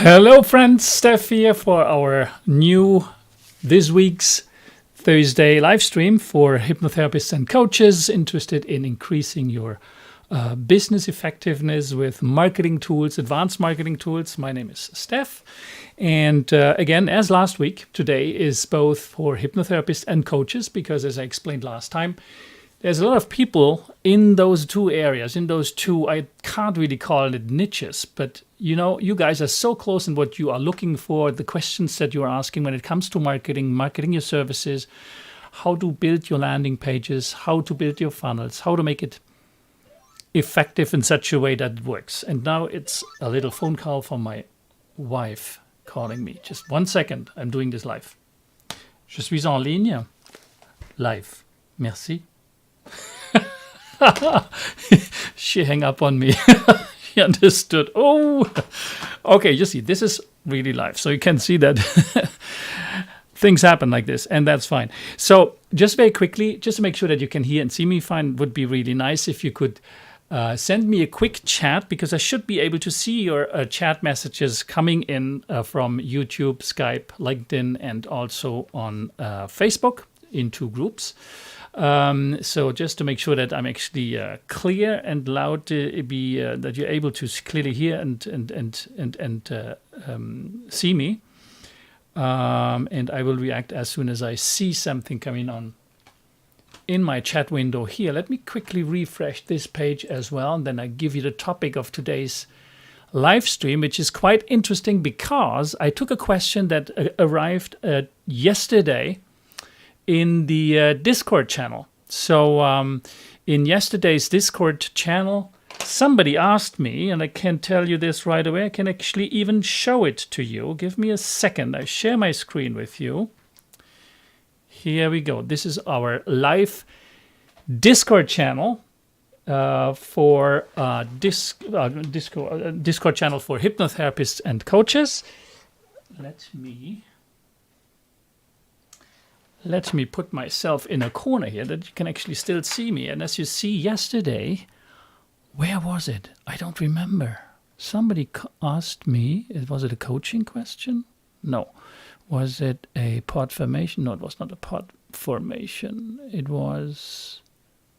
Hello friends, Steph here for our new this week's Thursday live stream for hypnotherapists and coaches interested in increasing your business effectiveness with marketing tools, advanced marketing tools. My name is Steph. And again, as last week, today is both for hypnotherapists and coaches, because as I explained last time, there's a lot of people in those two areas, I can't really call it niches, but you know, you guys are so close in what you are looking for, the questions that you are asking when it comes to marketing your services, how to build your landing pages, how to build your funnels, how to make it effective in such a way that it works. And now it's a little phone call from my wife calling me. Just 1 second, I'm doing this live. Je suis en ligne. Live. Merci. She hung up on me. She understood. Oh, okay. You see, this is really live, so you can see that things happen like this, and that's fine. So, just very quickly, just to make sure that you can hear and see me fine, would be really nice if you could send me a quick chat, because I should be able to see your chat messages coming in from YouTube, Skype, LinkedIn, and also on Facebook in 2 groups. So just to make sure that I'm actually clear and loud, to be that you're able to clearly hear and see me, and I will react as soon as I see something coming on in my chat window here. Let me quickly refresh this page as well, and then I give you the topic of today's live stream, which is quite interesting because I took a question that arrived yesterday in the Discord channel. So in yesterday's Discord channel, somebody asked me, and I can tell you this right away, I can actually even show it to you. Give me a second. I share my screen with you. Here we go. This is our live Discord channel for Discord channel for hypnotherapists and coaches. Let me put myself in a corner here that you can actually still see me. And as you see yesterday, where was it? I don't remember. Somebody asked me, was it a coaching question? No. Was it a pod formation? No, it was not a pod formation. It was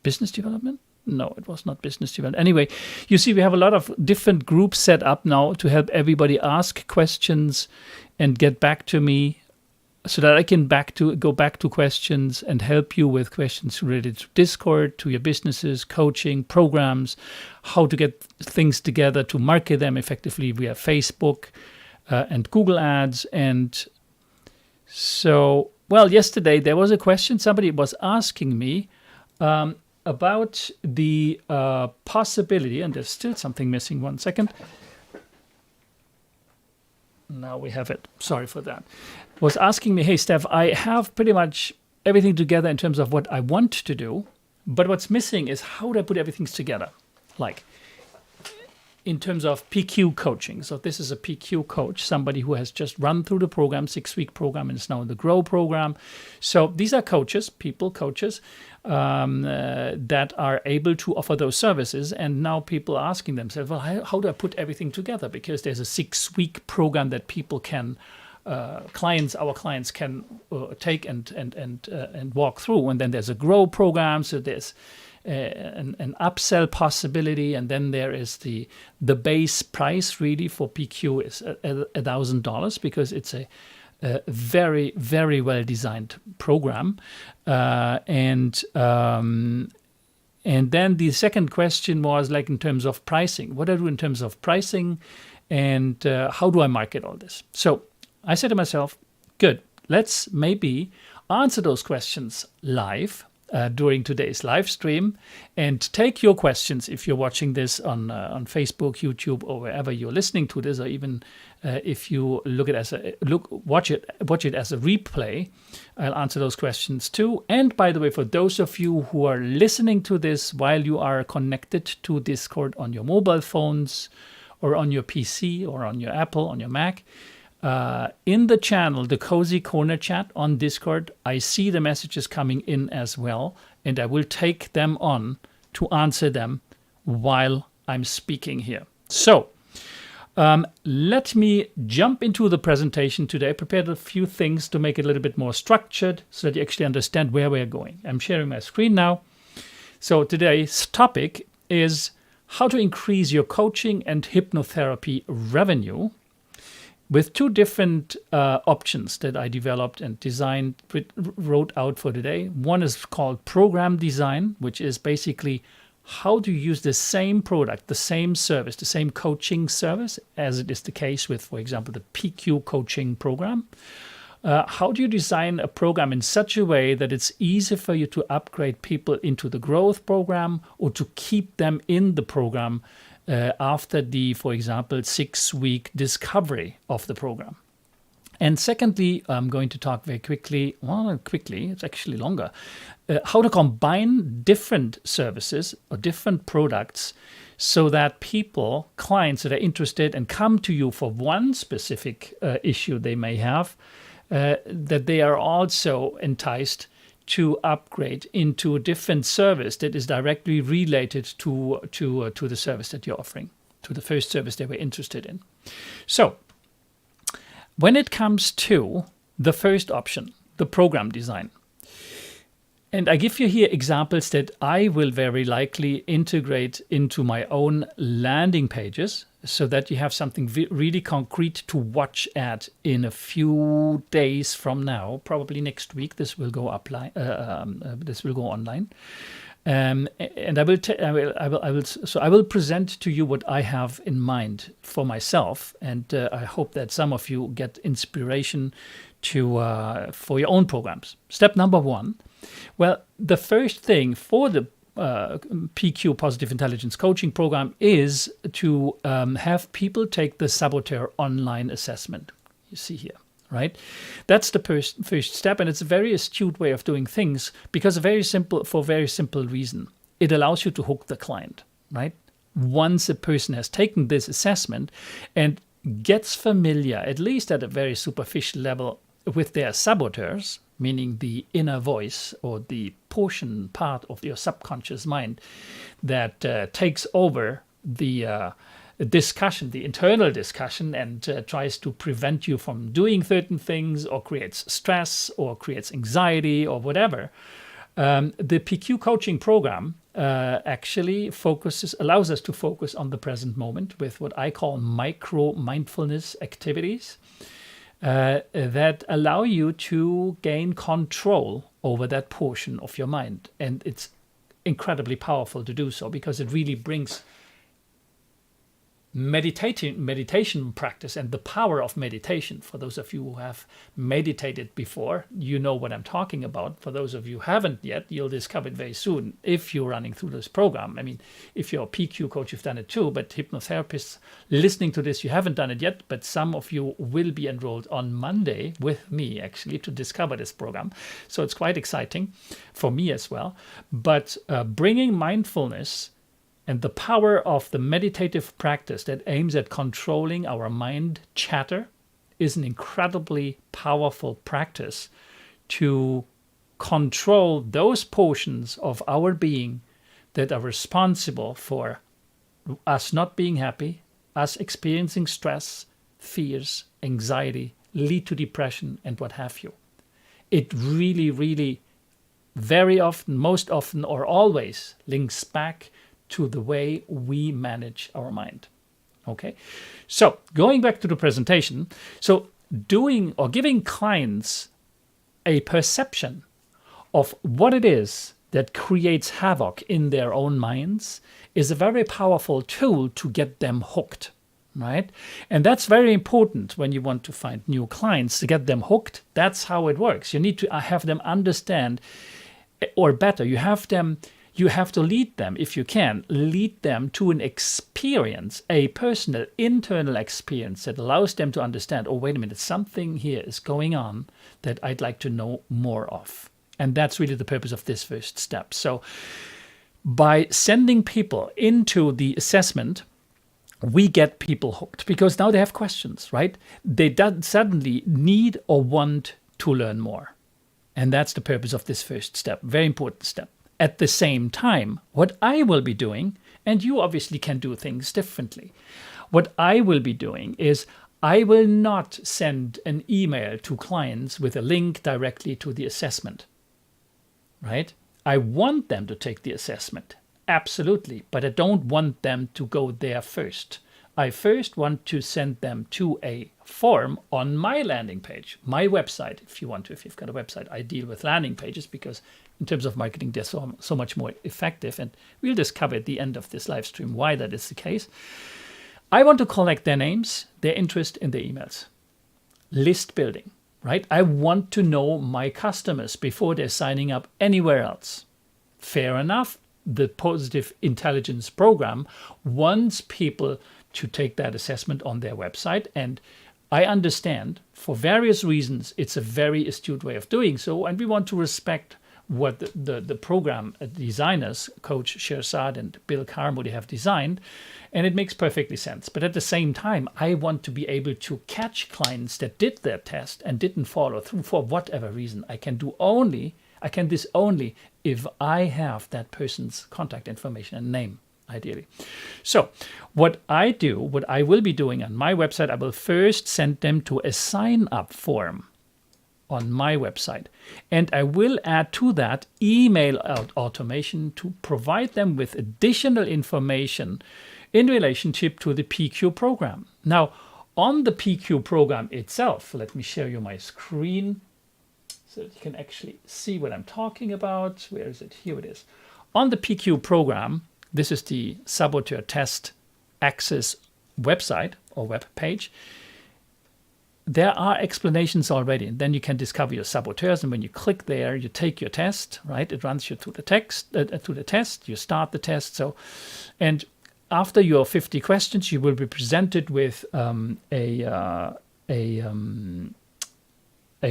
business development? No, it was not business development. Anyway, you see we have a lot of different groups set up now to help everybody ask questions and get back to me, so that I can go back to questions and help you with questions related to Discord, to your businesses, coaching, programs, how to get things together to market them effectively via Facebook and Google Ads. And so, well, yesterday there was a question. Somebody was asking me about the possibility, and there's still something missing. 1 second. Now we have it. Sorry for that. Was asking me, hey, Steph, I have pretty much everything together in terms of what I want to do, but what's missing is how do I put everything together? Like in terms of PQ coaching. So this is a PQ coach, somebody who has just run through the program, 6-week program, and is now in the Grow program. So these are coaches that are able to offer those services. And now people are asking themselves, well, how do I put everything together? Because there's a 6-week program that people can our clients can take and walk through, and then there's a Grow program. So there's an upsell possibility, and then there is the base price really for PQ is $1,000 because it's a very, very well designed program, and And then the second question was like in terms of pricing. What do I do in terms of pricing, and how do I market all this? So I said to myself, good, let's maybe answer those questions live during today's live stream, and take your questions if you're watching this on Facebook, YouTube, or wherever you're listening to this, or even if you watch it as a replay. I'll answer those questions too. And by the way, for those of you who are listening to this while you are connected to Discord on your mobile phones, or on your PC, or on your Apple, on your Mac, in the channel, the Cozy Corner chat on Discord, I see the messages coming in as well, and I will take them on to answer them while I'm speaking here. So let me jump into the presentation today. I prepared a few things to make it a little bit more structured so that you actually understand where we're going. I'm sharing my screen now. So today's topic is how to increase your coaching and hypnotherapy revenue, with two different options that I developed and designed, wrote out for today. One is called program design, which is basically how to use the same product, the same service, the same coaching service, as it is the case with, for example, the PQ coaching program. How do you design a program in such a way that it's easy for you to upgrade people into the growth program, or to keep them in the program after the, for example, 6-week discovery of the program? And secondly, I'm going to talk very quickly, it's actually longer, how to combine different services or different products so that people, clients that are interested and come to you for one specific issue they may have, that they are also enticed to upgrade into a different service that is directly related to the service that you're offering, to the first service they were interested in. So when it comes to the first option, the program design, and I give you here examples that I will very likely integrate into my own landing pages, so that you have something really concrete to watch at in a few days from now. Probably next week, this will go online. And I will present to you what I have in mind for myself, and I hope that some of you get inspiration for your own programs. Step number one. Well, the first thing for the PQ Positive Intelligence Coaching Program is to have people take the Saboteur online assessment. You see here, right? That's the first step, and it's a very astute way of doing things, because for a very simple reason. It allows you to hook the client, right? Once a person has taken this assessment and gets familiar, at least at a very superficial level, with their saboteurs, meaning the inner voice or the part of your subconscious mind that takes over the discussion, the internal discussion, and tries to prevent you from doing certain things, or creates stress, or creates anxiety, or whatever. The PQ coaching program actually allows us to focus on the present moment with what I call micro mindfulness activities that allow you to gain control over that portion of your mind. And it's incredibly powerful to do so, because it really brings meditation practice and the power of meditation. For those of you who have meditated before, you know what I'm talking about. For those of you who haven't yet, you'll discover it very soon if you're running through this program. I mean, if you're a PQ coach, you've done it too, but hypnotherapists listening to this, you haven't done it yet, but some of you will be enrolled on Monday with me, actually, to discover this program. So it's quite exciting for me as well. But bringing mindfulness and the power of the meditative practice that aims at controlling our mind chatter is an incredibly powerful practice to control those portions of our being that are responsible for us not being happy, us experiencing stress, fears, anxiety, lead to depression, and what have you. It really, really very often, most often, or always links back to the way we manage our mind. Okay, so going back to the presentation, so doing or giving clients a perception of what it is that creates havoc in their own minds is a very powerful tool to get them hooked, right? And that's very important when you want to find new clients, to get them hooked. That's how it works. You need to have them understand, or better, you have to lead them, if you can, lead them to an experience, a personal internal experience that allows them to understand, oh, wait a minute, something here is going on that I'd like to know more of. And that's really the purpose of this first step. So by sending people into the assessment, we get people hooked because now they have questions, right? They suddenly need or want to learn more. And that's the purpose of this first step, very important step. At the same time, what I will be doing, and you obviously can do things differently, what I will be doing is I will not send an email to clients with a link directly to the assessment, right? I want them to take the assessment, absolutely, but I don't want them to go there first. I first want to send them to a form on my landing page, my website, if you want to, if you've got a website. I deal with landing pages because in terms of marketing, they're so much more effective. And we'll discover at the end of this live stream why that is the case. I want to collect their names, their interest, and their emails. List building, right? I want to know my customers before they're signing up anywhere else. Fair enough. The Positive Intelligence program wants people to take that assessment on their website. And I understand for various reasons, it's a very astute way of doing so. And we want to respect what the program designers, Coach Sherzad and Bill Carmody, have designed. And it makes perfectly sense. But at the same time, I want to be able to catch clients that did their test and didn't follow through for whatever reason. I can this only if I have that person's contact information and name, ideally. So what I will be doing on my website, I will first send them to a sign-up form on my website. And I will add to that email automation to provide them with additional information in relationship to the PQ program. Now, on the PQ program itself, let me show you my screen so that you can actually see what I'm talking about. Where is it? Here it is. On the PQ program, this is the Saboteur Test Access website or web page. There are explanations already, and then you can discover your saboteurs. And when you click there, you take your test, right? It runs you to the test. You start the test. And after your 50 questions, you will be presented with a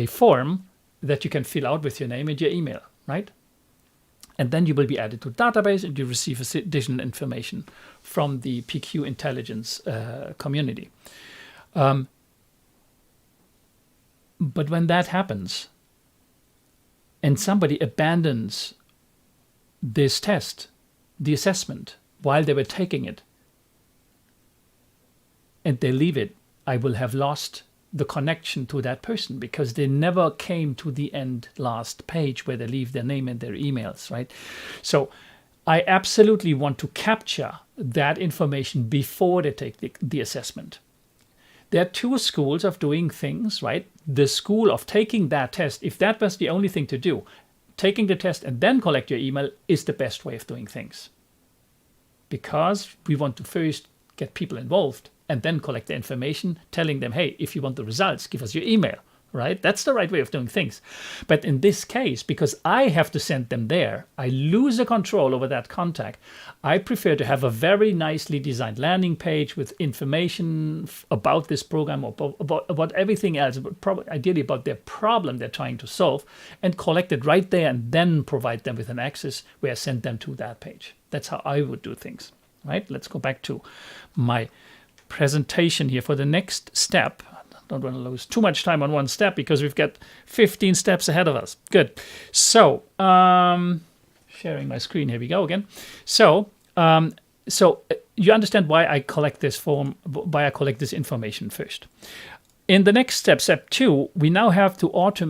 form that you can fill out with your name and your email, right? And then you will be added to a database and you receive additional information from the PQ Intelligence community. But when that happens and somebody abandons this test, the assessment, while they were taking it, and they leave it, I will have lost the connection to that person because they never came to the last page where they leave their name and their emails, right? So I absolutely want to capture that information before they take the assessment. There are two schools of doing things, right? The school of taking that test, if that was the only thing to do, taking the test and then collect your email is the best way of doing things. Because we want to first get people involved and then collect the information, telling them, hey, if you want the results, give us your email, right? That's the right way of doing things. But in this case, because I have to send them there, I lose the control over that contact. I prefer to have a very nicely designed landing page with information about this program or about everything else, ideally about their problem they're trying to solve, and collect it right there and then provide them with an access where I send them to that page. That's how I would do things, right? Let's go back to my presentation here for the next step. I don't want to lose too much time on one step because we've got 15 steps ahead of us. Good. So, sharing my screen. Here we go again. So you understand why I collect this form, why I collect this information first. In the next step, step 2, we now have to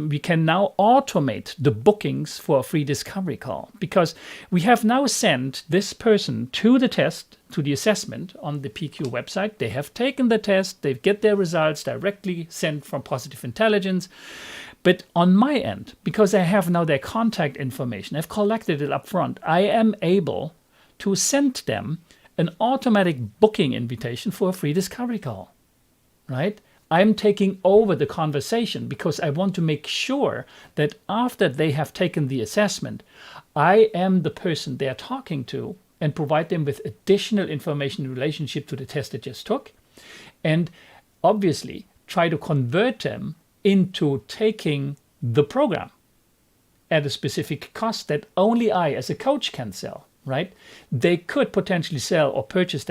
we can now automate the bookings for a free discovery call because we have now sent this person to the test, to the assessment on the PQ website. They have taken the test, they get their results directly sent from Positive Intelligence. But on my end, because I have now their contact information, I've collected it up front, I am able to send them an automatic booking invitation for a free discovery call, right? I'm taking over the conversation because I want to make sure that after they have taken the assessment, I am the person they're talking to and provide them with additional information in relationship to the test they just took. And obviously try to convert them into taking the program at a specific cost that only I as a coach can sell, right? They could potentially sell or purchase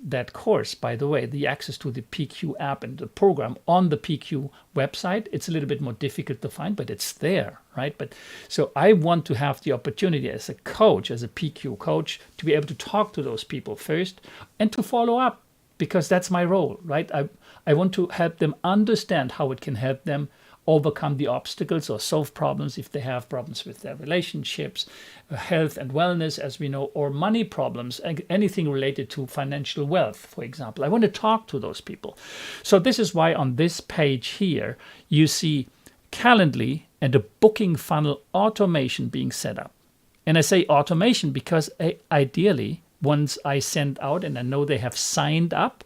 that course, by the way, the access to the PQ app and the program on the PQ website. It's a little bit more difficult to find, but it's there, right? But so I want to have the opportunity as a coach, as a PQ coach, to be able to talk to those people first and to follow up, because that's my role, right? I want to help them understand how it can help them overcome the obstacles or solve problems if they have problems with their relationships, health and wellness, as we know, or money problems, anything related to financial wealth, for example. I want to talk to those people. So this is why on this page here, you see Calendly and a booking funnel automation being set up. And I say automation because ideally, once I send out and I know they have signed up,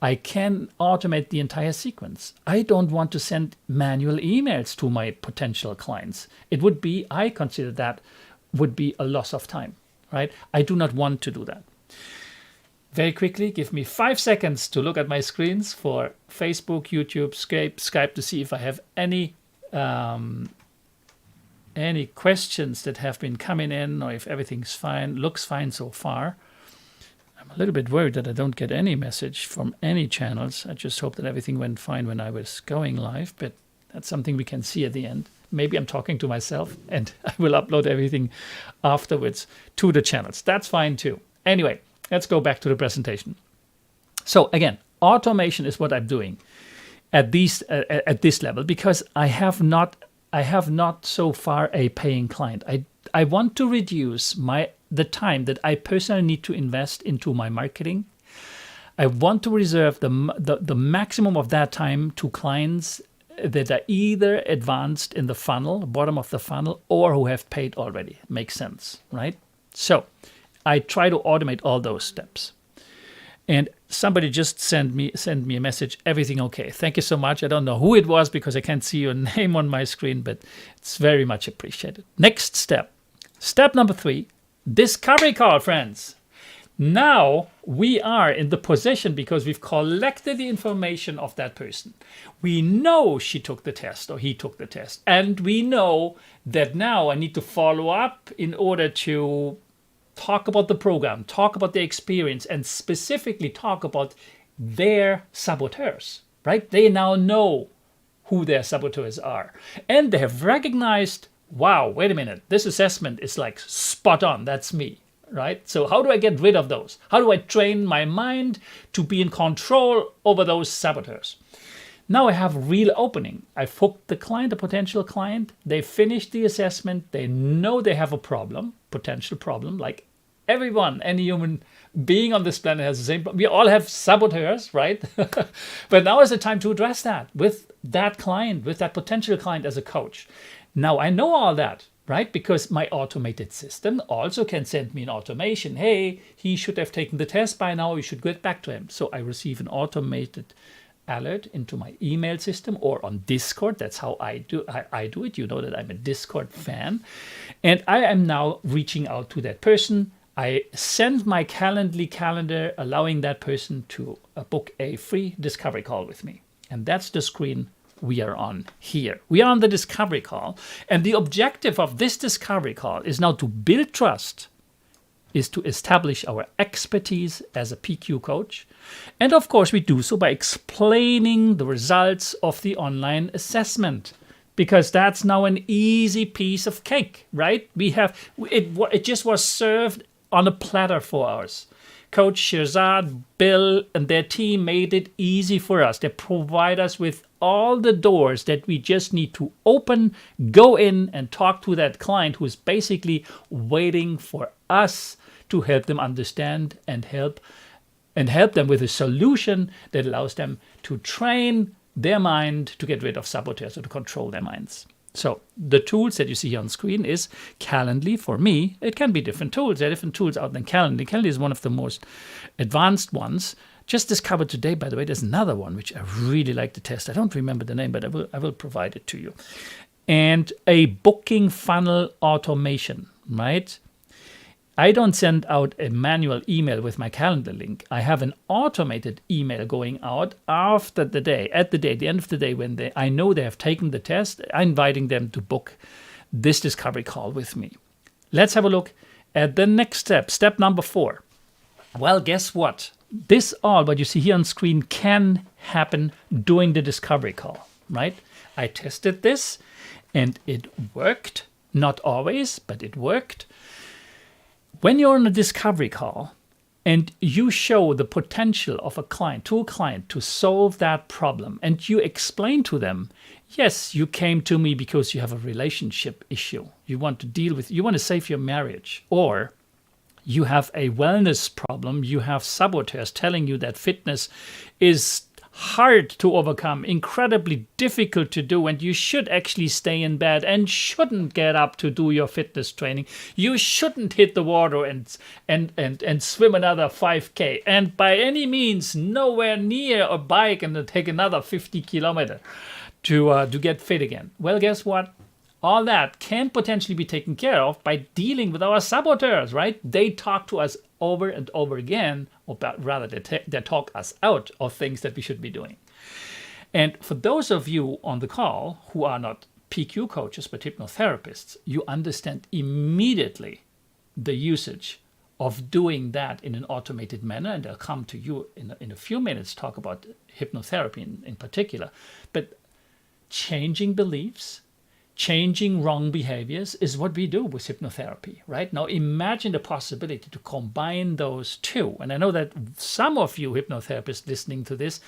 I can automate the entire sequence. I don't want to send manual emails to my potential clients. It would be, I consider that would be a loss of time, right? I do not want to do that. Very quickly, give me 5 seconds to look at my screens for Facebook, YouTube, Skype to see if I have any questions that have been coming in or if everything's fine, looks fine so far. I'm a little bit worried that I don't get any message from any channels. I just hope that everything went fine when I was going live, but that's something we can see at the end. Maybe I'm talking to myself and I will upload everything afterwards to the channels. That's fine too. Anyway, let's go back to the presentation. So again, automation is what I'm doing at this level because I have not so far a paying client. I want to reduce the time that I personally need to invest into my marketing. I want to reserve the maximum of that time to clients that are either advanced in the funnel, bottom of the funnel, or who have paid already. Makes sense, right? So I try to automate all those steps. And somebody just sent me a message, everything okay. Thank you so much. I don't know who it was because I can't see your name on my screen, but it's very much appreciated. Next step. Step number 3, discovery call, friends. Now we are in the position because we've collected the information of that person. We know she took the test or he took the test. And we know that now I need to follow up in order to talk about the program, talk about the experience, and specifically talk about their saboteurs, right? They now know who their saboteurs are. And they have recognized, wow, wait a minute, this assessment is like spot on, that's me, right? So how do I get rid of those? How do I train my mind to be in control over those saboteurs? Now I have real opening. I've hooked the client, a potential client. They finished the assessment. They know they have a problem, potential problem, like everyone, any human being on this planet has the same problem. We all have saboteurs, right? But now is the time to address that with that client, with that potential client as a coach. Now I know all that, right? Because my automated system also can send me an automation. Hey, he should have taken the test by now. You should get back to him. So I receive an automated alert into my email system or on Discord. That's how I do it. You know that I'm a Discord fan. And I am now reaching out to that person. I send my Calendly calendar, allowing that person to book a free discovery call with me. And that's the screen we are on here. We are on the discovery call. And the objective of this discovery call is now to build trust, is to establish our expertise as a PQ coach. And of course, we do so by explaining the results of the online assessment, because that's now an easy piece of cake, right? We have it just was served on a platter for us. Coach Shirzad, Bill, and their team made it easy for us. They provide us with all the doors that we just need to open, go in, and talk to that client who is basically waiting for us to help them understand and help them with a solution that allows them to train their mind to get rid of saboteurs or to control their minds. So the tools that you see here on screen is Calendly. For me, it can be different tools. There are different tools out than Calendly. Calendly is one of the most advanced ones. Just discovered today, by the way, there's another one which I really like to test. I don't remember the name, but I will provide it to you. And a booking funnel automation, right? I don't send out a manual email with my calendar link. I have an automated email going out after the day, the end of the day, when I know they have taken the test, I'm inviting them to book this discovery call with me. Let's have a look at the next step, step number 4. Well, guess what? This all, what you see here on screen, can happen during the discovery call, right? I tested this and it worked. Not always, but it worked. When you're on a discovery call and you show the potential of a client to solve that problem, and you explain to them, yes, you came to me because you have a relationship issue. You want to save your marriage, or you have a wellness problem. You have saboteurs telling you that fitness is hard to overcome, incredibly difficult to do, and you should actually stay in bed and shouldn't get up to do your fitness training. You shouldn't hit the water and swim another 5K, and by any means nowhere near a bike and take another 50 kilometers to get fit again. Well, guess what? All that can potentially be taken care of by dealing with our saboteurs, right? They talk to us over and over again, or rather they talk us out of things that we should be doing. And for those of you on the call who are not PQ coaches but hypnotherapists, you understand immediately the usage of doing that in an automated manner. And I'll come to you in a few minutes, talk about hypnotherapy in particular. But changing beliefs, changing wrong behaviors is what we do with hypnotherapy, right? Now imagine the possibility to combine those two. And I know that some of you hypnotherapists listening to this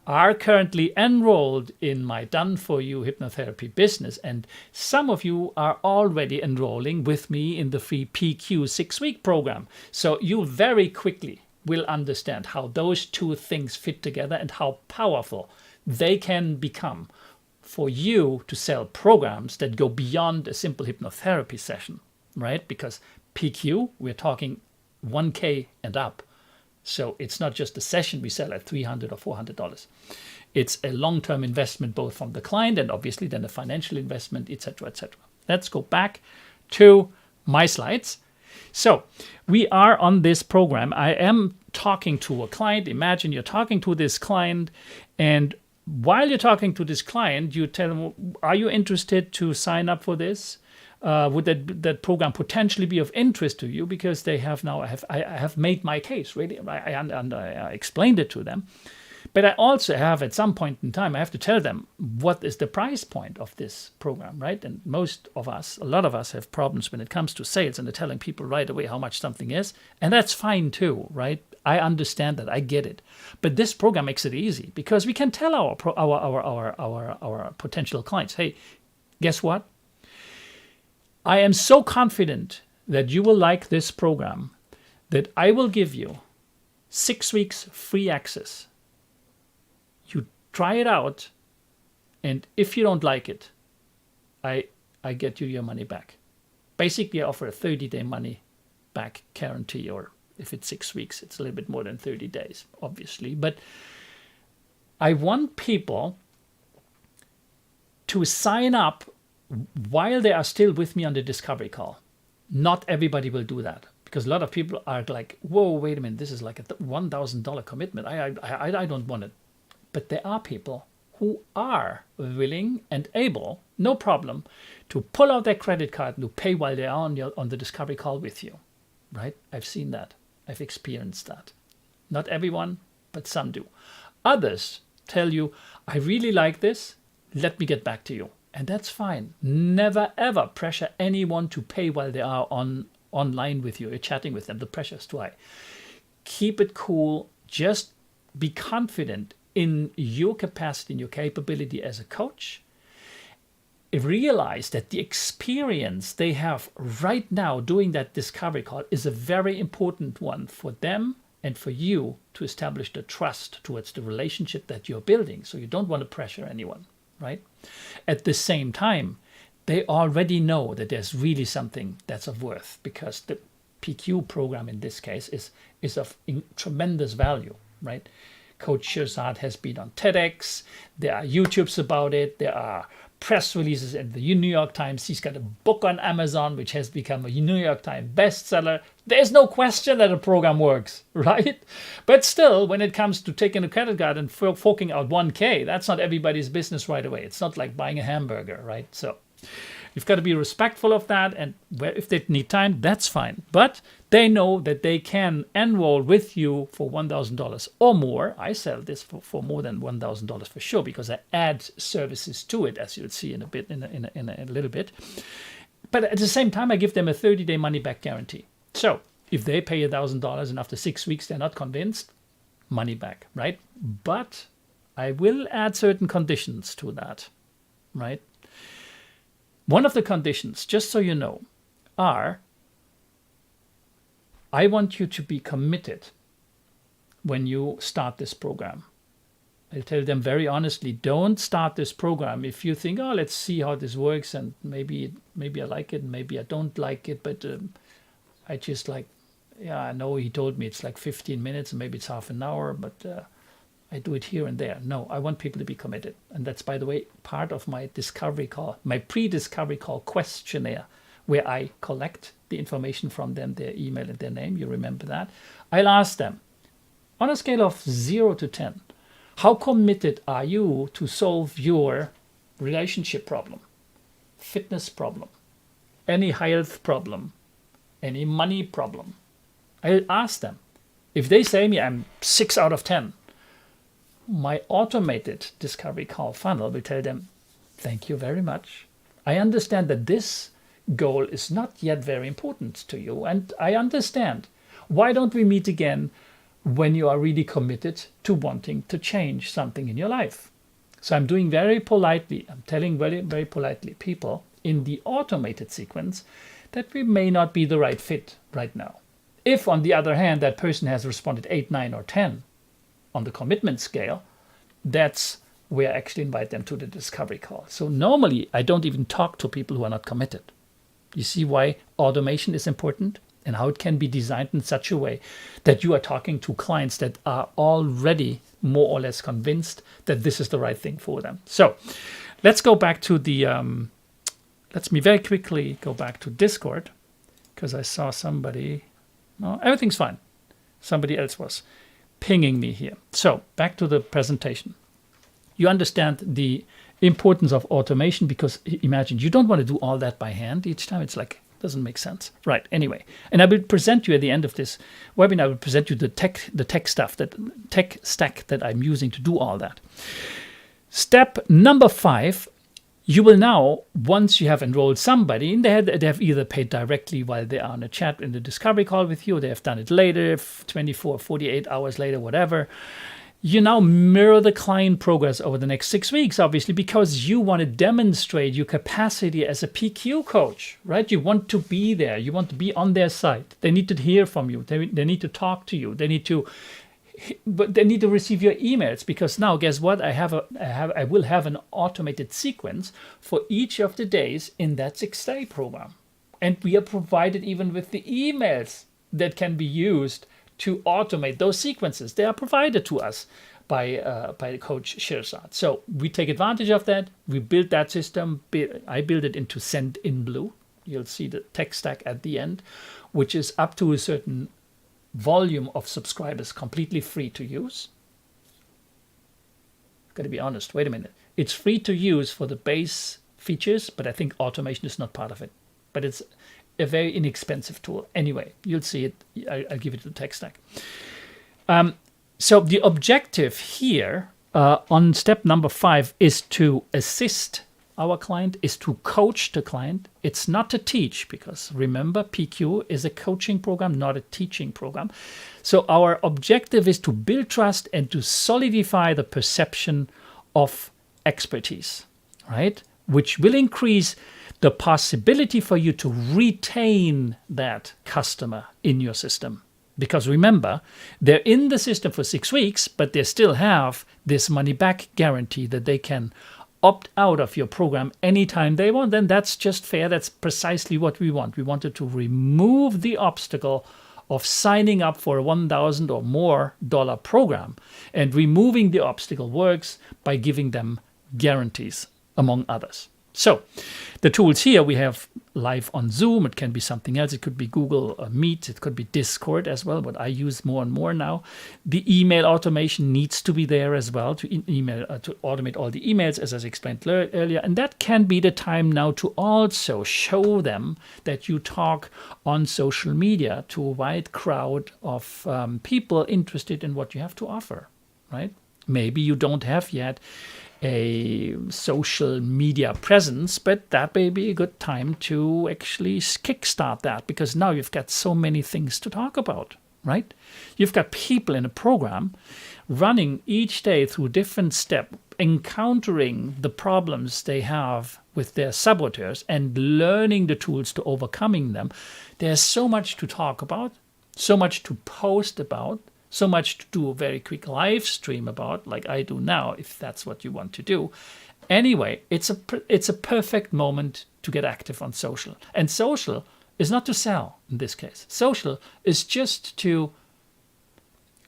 are currently enrolled in my Done For You hypnotherapy business. And some of you are already enrolling with me in the free PQ 6-week program. So you very quickly will understand how those two things fit together and how powerful they can become for you to sell programs that go beyond a simple hypnotherapy session, right? Because PQ, we're talking 1K and up. So it's not just a session we sell at $300 or $400. It's a long-term investment, both from the client and obviously then a financial investment, etc., etc. Let's go back to my slides. So we are on this program. I am talking to a client. Imagine you're talking to this client, and while you're talking to this client, you tell them, are you interested to sign up for this? Would that program potentially be of interest to you? Because they have now, I have made my case, really. I explained it to them. But I also have, at some point in time, I have to tell them what is the price point of this program, right? And a lot of us have problems when it comes to sales, and they're telling people right away how much something is. And that's fine too, right? I understand that. I get it. But this program makes it easy because we can tell our potential clients, hey, guess what? I am so confident that you will like this program that I will give you 6 weeks free access. You try it out, and if you don't like it, I get you your money back. Basically, I offer a 30-day money back guarantee, or if it's 6 weeks, it's a little bit more than 30 days, obviously. But I want people to sign up while they are still with me on the discovery call. Not everybody will do that, because a lot of people are like, whoa, wait a minute, this is like a $1,000 commitment. I don't want it. But there are people who are willing and able, no problem, to pull out their credit card and to pay while they are on the discovery call with you, right? I've seen that. I've experienced that. Not everyone, but some do. Others tell you, I really like this, let me get back to you. And that's fine. Never, ever pressure anyone to pay while they are online with you. You're chatting with them. The pressure is too high. Keep it cool. Just be confident in your capacity, in your capability as a coach. Realize that the experience they have right now doing that discovery call is a very important one for them and for you to establish the trust towards the relationship that you're building. So you don't want to pressure anyone, right? At the same time, they already know that there's really something that's of worth, because the PQ program in this case is of tremendous value, right? Coach Shirzad has been on TEDx. There are YouTubes about it. There are press releases in the New York Times. He's got a book on Amazon, which has become a New York Times bestseller. There's no question that a program works, right? But still, when it comes to taking a credit card and forking out 1K, that's not everybody's business right away. It's not like buying a hamburger, right? So you've got to be respectful of that. And if they need time, that's fine. But they know that they can enroll with you for $1,000 or more. I sell this for more than $1,000 for sure, because I add services to it, as you'll see in a little bit. But at the same time, I give them a 30-day money-back guarantee. So if they pay $1,000 and after 6 weeks they're not convinced, money back, right? But I will add certain conditions to that, right? One of the conditions, just so you know, are I want you to be committed when you start this program. I tell them very honestly, don't start this program if you think, oh, let's see how this works, and maybe I like it, maybe I don't like it, but I just like, yeah, I know he told me it's like 15 minutes, and maybe it's half an hour, but I do it here and there. No, I want people to be committed. And that's, by the way, part of my discovery call, my pre-discovery call questionnaire, where I collect the information from them, their email and their name. You remember that? I'll ask them, on a scale of 0 to 10, how committed are you to solve your relationship problem, fitness problem, any health problem, any money problem? I'll ask them. If they say me I'm 6 out of 10, my automated discovery call funnel will tell them, thank you very much. I understand that this goal is not yet very important to you, and I understand. Why don't we meet again when you are really committed to wanting to change something in your life? So I'm doing very politely, I'm telling very, very politely people in the automated sequence that we may not be the right fit right now. If, on the other hand, that person has responded 8, 9, or 10 on the commitment scale, that's where I actually invite them to the discovery call. So normally, I don't even talk to people who are not committed. You see why automation is important and how it can be designed in such a way that you are talking to clients that are already more or less convinced that this is the right thing for them. So let's go back to the, let me very quickly go back to Discord, because I saw somebody, no, everything's fine. Somebody else was pinging me here. So back to the presentation. You understand the importance of automation, because imagine you don't want to do all that by hand each time. It's like, doesn't make sense. Right. Anyway, and I will present you at the end of this webinar, I will present you the tech stack that I'm using to do all that. Step number 5, you will now, once you have enrolled somebody, and they have either paid directly while they are on a chat in the discovery call with you, or they have done it later, 24, 48 hours later, whatever. You now mirror the client progress over the next 6 weeks, obviously, because you want to demonstrate your capacity as a PQ coach, right? You want to be there. You want to be on their side. They need to hear from you. They need to talk to you. They need to receive your emails, because now, guess what? I will have an automated sequence for each of the days in that 6-day program. And we are provided even with the emails that can be used to automate those sequences. They are provided to us by Coach Shirzad. So we take advantage of that. We build that system. I build it into Send in Blue. You'll see the tech stack at the end, which is up to a certain volume of subscribers, completely free to use. Got to be honest. Wait a minute. It's free to use for the base features, but I think automation is not part of it. But it's a very inexpensive tool. Anyway, you'll see it. I'll give it the tech stack. So the objective here on step number 5 is to assist our client, is to coach the client. It's not to teach, because remember, PQ is a coaching program, not a teaching program. So our objective is to build trust and to solidify the perception of expertise, right? Which will increase the possibility for you to retain that customer in your system. Because remember, they're in the system for 6 weeks, but they still have this money back guarantee that they can opt out of your program anytime they want. Then that's just fair. That's precisely what we want. We wanted to remove the obstacle of signing up for a $1,000 or more program. And removing the obstacle works by giving them guarantees, among others. So the tools here, we have live on Zoom. It can be something else. It could be Google Meet. It could be Discord as well, what I use more and more now. The email automation needs to be there as well to automate all the emails, as I explained earlier. And that can be the time now to also show them that you talk on social media to a wide crowd of people interested in what you have to offer, right? Maybe you don't have yet a social media presence, but that may be a good time to actually kickstart that, because now you've got so many things to talk about, right? You've got people in a program running each day through different steps, encountering the problems they have with their saboteurs and learning the tools to overcoming them. There's so much to talk about, so much to post about, so much to do a very quick live stream about, like I do now, if that's what you want to do. Anyway, it's a perfect moment to get active on social. And social is not to sell in this case. Social is just to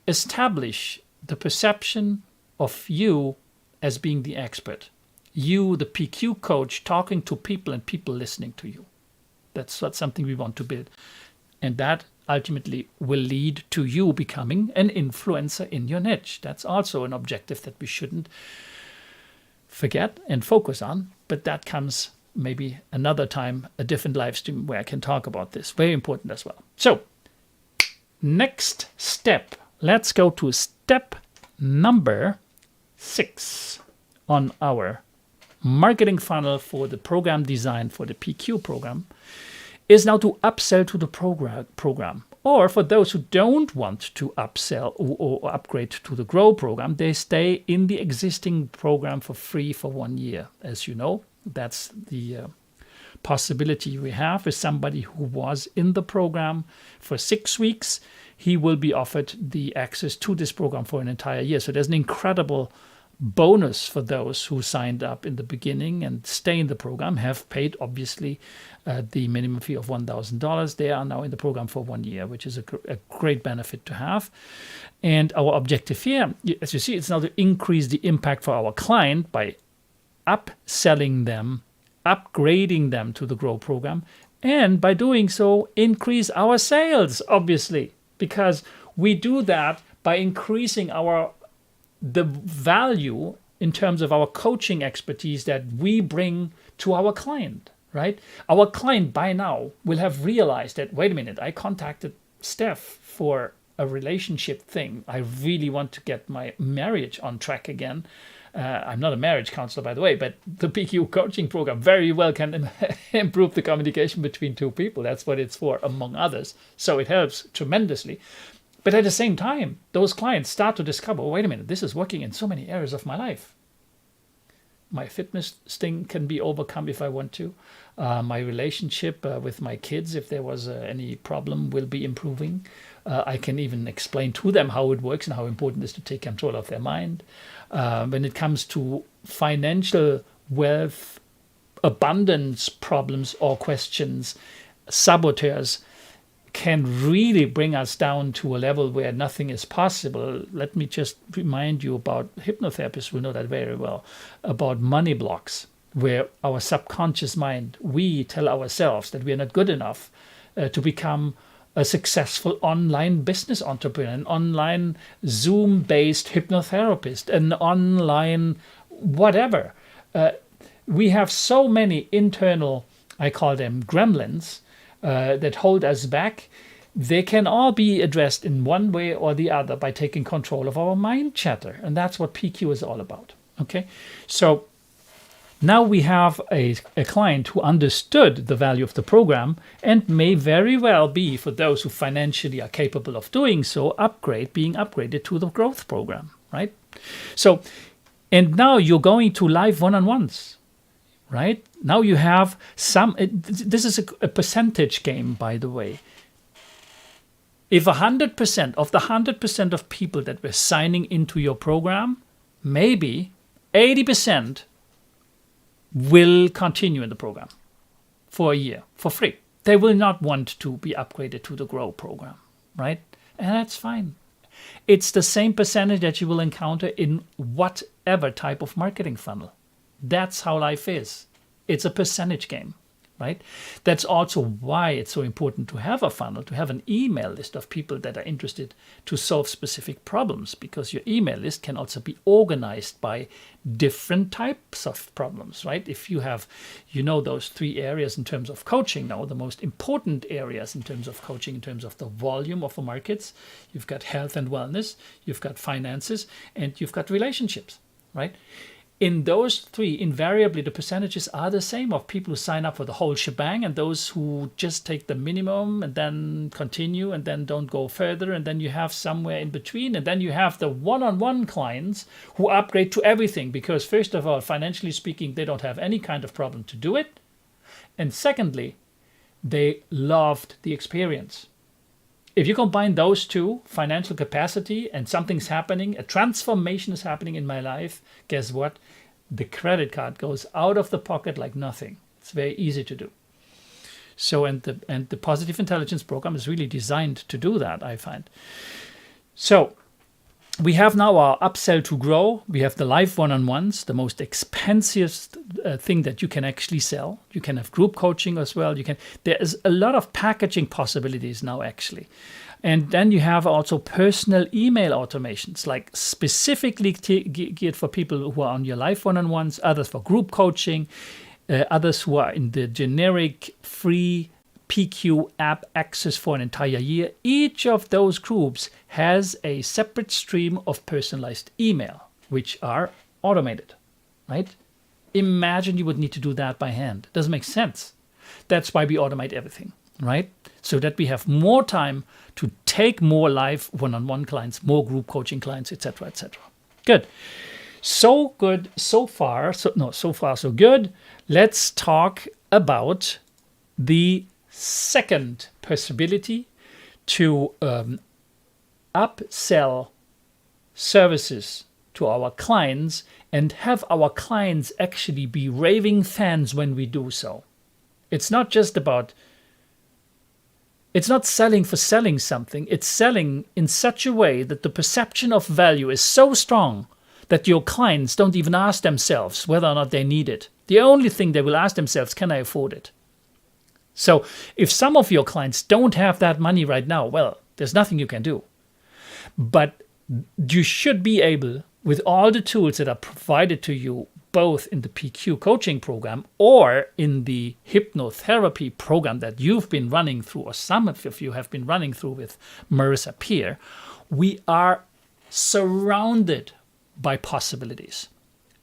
establish the perception of you as being the expert. You, the PQ coach, talking to people and people listening to you. That's something we want to build. And that ultimately will lead to you becoming an influencer in your niche. That's also an objective that we shouldn't forget and focus on, but that comes maybe another time, a different live stream where I can talk about this. Very important as well. So next step, let's go to step number 6 on our marketing funnel for the program design for the PQ program, is now to upsell to the program. Or for those who don't want to upsell or upgrade to the Grow program, they stay in the existing program for free for 1 year. As you know, that's the possibility we have with somebody who was in the program for 6 weeks. He will be offered the access to this program for an entire year. So there's an incredible bonus for those who signed up in the beginning and stay in the program, have paid obviously the minimum fee of $1,000. They are now in the program for 1 year, which is a great benefit to have. And our objective here, as you see, it's now to increase the impact for our client by upselling them, upgrading them to the Grow program, and by doing so, increase our sales, obviously, because we do that by increasing the value in terms of our coaching expertise that we bring to our client, right? Our client by now will have realized that, wait a minute, I contacted Steph for a relationship thing. I really want to get my marriage on track again. I'm not a marriage counselor, by the way, but the PQ coaching program very well can improve the communication between two people. That's what it's for, among others. So it helps tremendously. But at the same time, those clients start to discover, wait a minute, this is working in so many areas of my life. My fitness thing can be overcome if I want to. My relationship with my kids, if there was any problem, will be improving. I can even explain to them how it works and how important it is to take control of their mind. When it comes to financial wealth, abundance problems or questions, saboteurs can really bring us down to a level where nothing is possible. Let me just remind you about hypnotherapists who know that very well, about money blocks, where our subconscious mind, we tell ourselves that we are not good enough to become a successful online business entrepreneur, an online Zoom-based hypnotherapist, an online whatever. We have so many internal, I call them gremlins, that hold us back. They can all be addressed in one way or the other by taking control of our mind chatter. And that's what PQ is all about. Okay, so now we have a client who understood the value of the program and may very well be, for those who financially are capable of doing so, being upgraded to the growth program, right? So, and now you're going to live one-on-ones. Right? Now you have this is a percentage game, by the way. If 100% of the 100% of people that were signing into your program, maybe 80% will continue in the program for a year for free. They will not want to be upgraded to the Grow program, right? And that's fine. It's the same percentage that you will encounter in whatever type of marketing funnel. That's how life is. It's a percentage game, right? That's also why it's so important to have a funnel, to have an email list of people that are interested to solve specific problems, because your email list can also be organized by different types of problems, right? If you have, those 3 areas in terms of coaching now, the most important areas in terms of coaching, in terms of the volume of the markets, you've got health and wellness, you've got finances, and you've got relationships, right? In those 3, invariably the percentages are the same of people who sign up for the whole shebang and those who just take the minimum and then continue and then don't go further. And then you have somewhere in between. And then you have the one-on-one clients who upgrade to everything because, first of all, financially speaking, they don't have any kind of problem to do it. And secondly, they loved the experience. If you combine those 2, financial capacity and something's happening, a transformation is happening in my life, guess what? The credit card goes out of the pocket like nothing. It's very easy to do. So, and the Positive Intelligence program is really designed to do that, I find. So, we have now our Upsell to Grow. We have the live one-on-ones, the most expensive thing that you can actually sell. You can have group coaching as well. There is a lot of packaging possibilities now, actually. And then you have also personal email automations, like specifically geared for people who are on your live one-on-ones, others for group coaching, others who are in the generic free PQ app access for an entire year. Each of those groups has a separate stream of personalized email, which are automated, right? Imagine you would need to do that by hand. Doesn't make sense. That's why we automate everything, right? So that we have more time to take more live one-on-one clients, more group coaching clients, etc., etc. Good. So good so far. So far so good. Let's talk about the second possibility to upsell services to our clients and have our clients actually be raving fans when we do so. It's not selling for selling something. It's selling in such a way that the perception of value is so strong that your clients don't even ask themselves whether or not they need it. The only thing they will ask themselves, can I afford it? So if some of your clients don't have that money right now, well, there's nothing you can do. But you should be able, with all the tools that are provided to you, both in the PQ coaching program or in the hypnotherapy program that you've been running through, or some of you have been running through with Marissa Peer, we are surrounded by possibilities.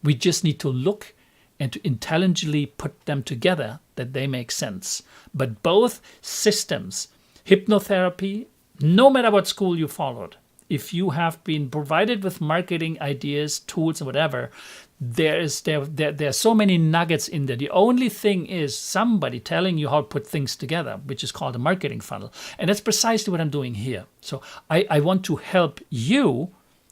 We just need to look and to intelligently put them together that they make sense. But both systems, hypnotherapy, no matter what school you followed, if you have been provided with marketing ideas, tools, or whatever, there are so many nuggets in there. The only thing is somebody telling you how to put things together, which is called a marketing funnel. And that's precisely what I'm doing here. So I want to help you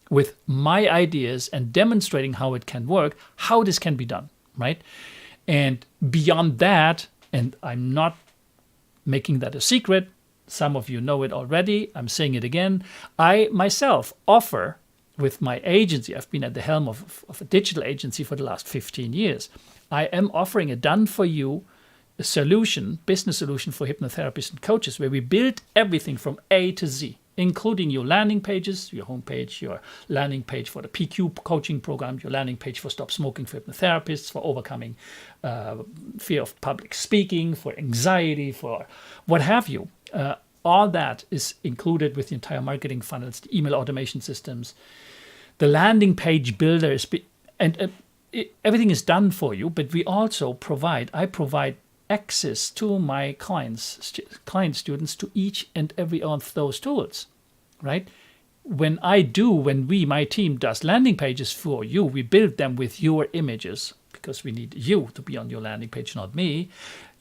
with my ideas and demonstrating how it can work, how this can be done, right? And beyond that, and I'm not making that a secret, some of you know it already, I'm saying it again, I myself offer with my agency, I've been at the helm of a digital agency for the last 15 years, I am offering a done-for-you solution, business solution for hypnotherapists and coaches, where we build everything from A to Z, including your landing pages, your homepage, your landing page for the PQ coaching program, your landing page for Stop Smoking for hypnotherapists, for overcoming fear of public speaking, for anxiety, for what have you. All that is included with the entire marketing funnels, the email automation systems, the landing page builder, everything is done for you. But we also I provide access to my client students to each and every of those tools, right? When my team does landing pages for you, we build them with your images because we need you to be on your landing page, not me.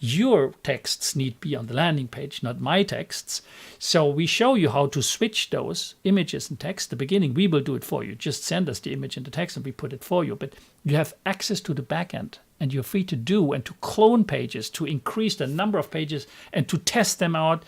your texts need be on the landing page, not my texts. So we show you how to switch those images and text. The beginning, we will do it for you. Just send us the image and the text and we put it for you. But you have access to the backend and you're free to do and to clone pages, to increase the number of pages and to test them out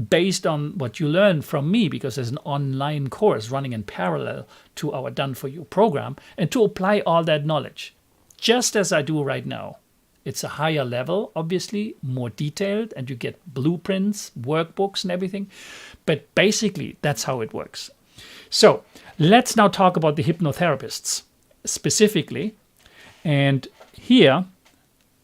based on what you learn from me, because there's an online course running in parallel to our Done For You program, and to apply all that knowledge, just as I do right now. It's a higher level, obviously, more detailed, and you get blueprints, workbooks, and everything. But basically, that's how it works. So let's now talk about the hypnotherapists specifically. And here,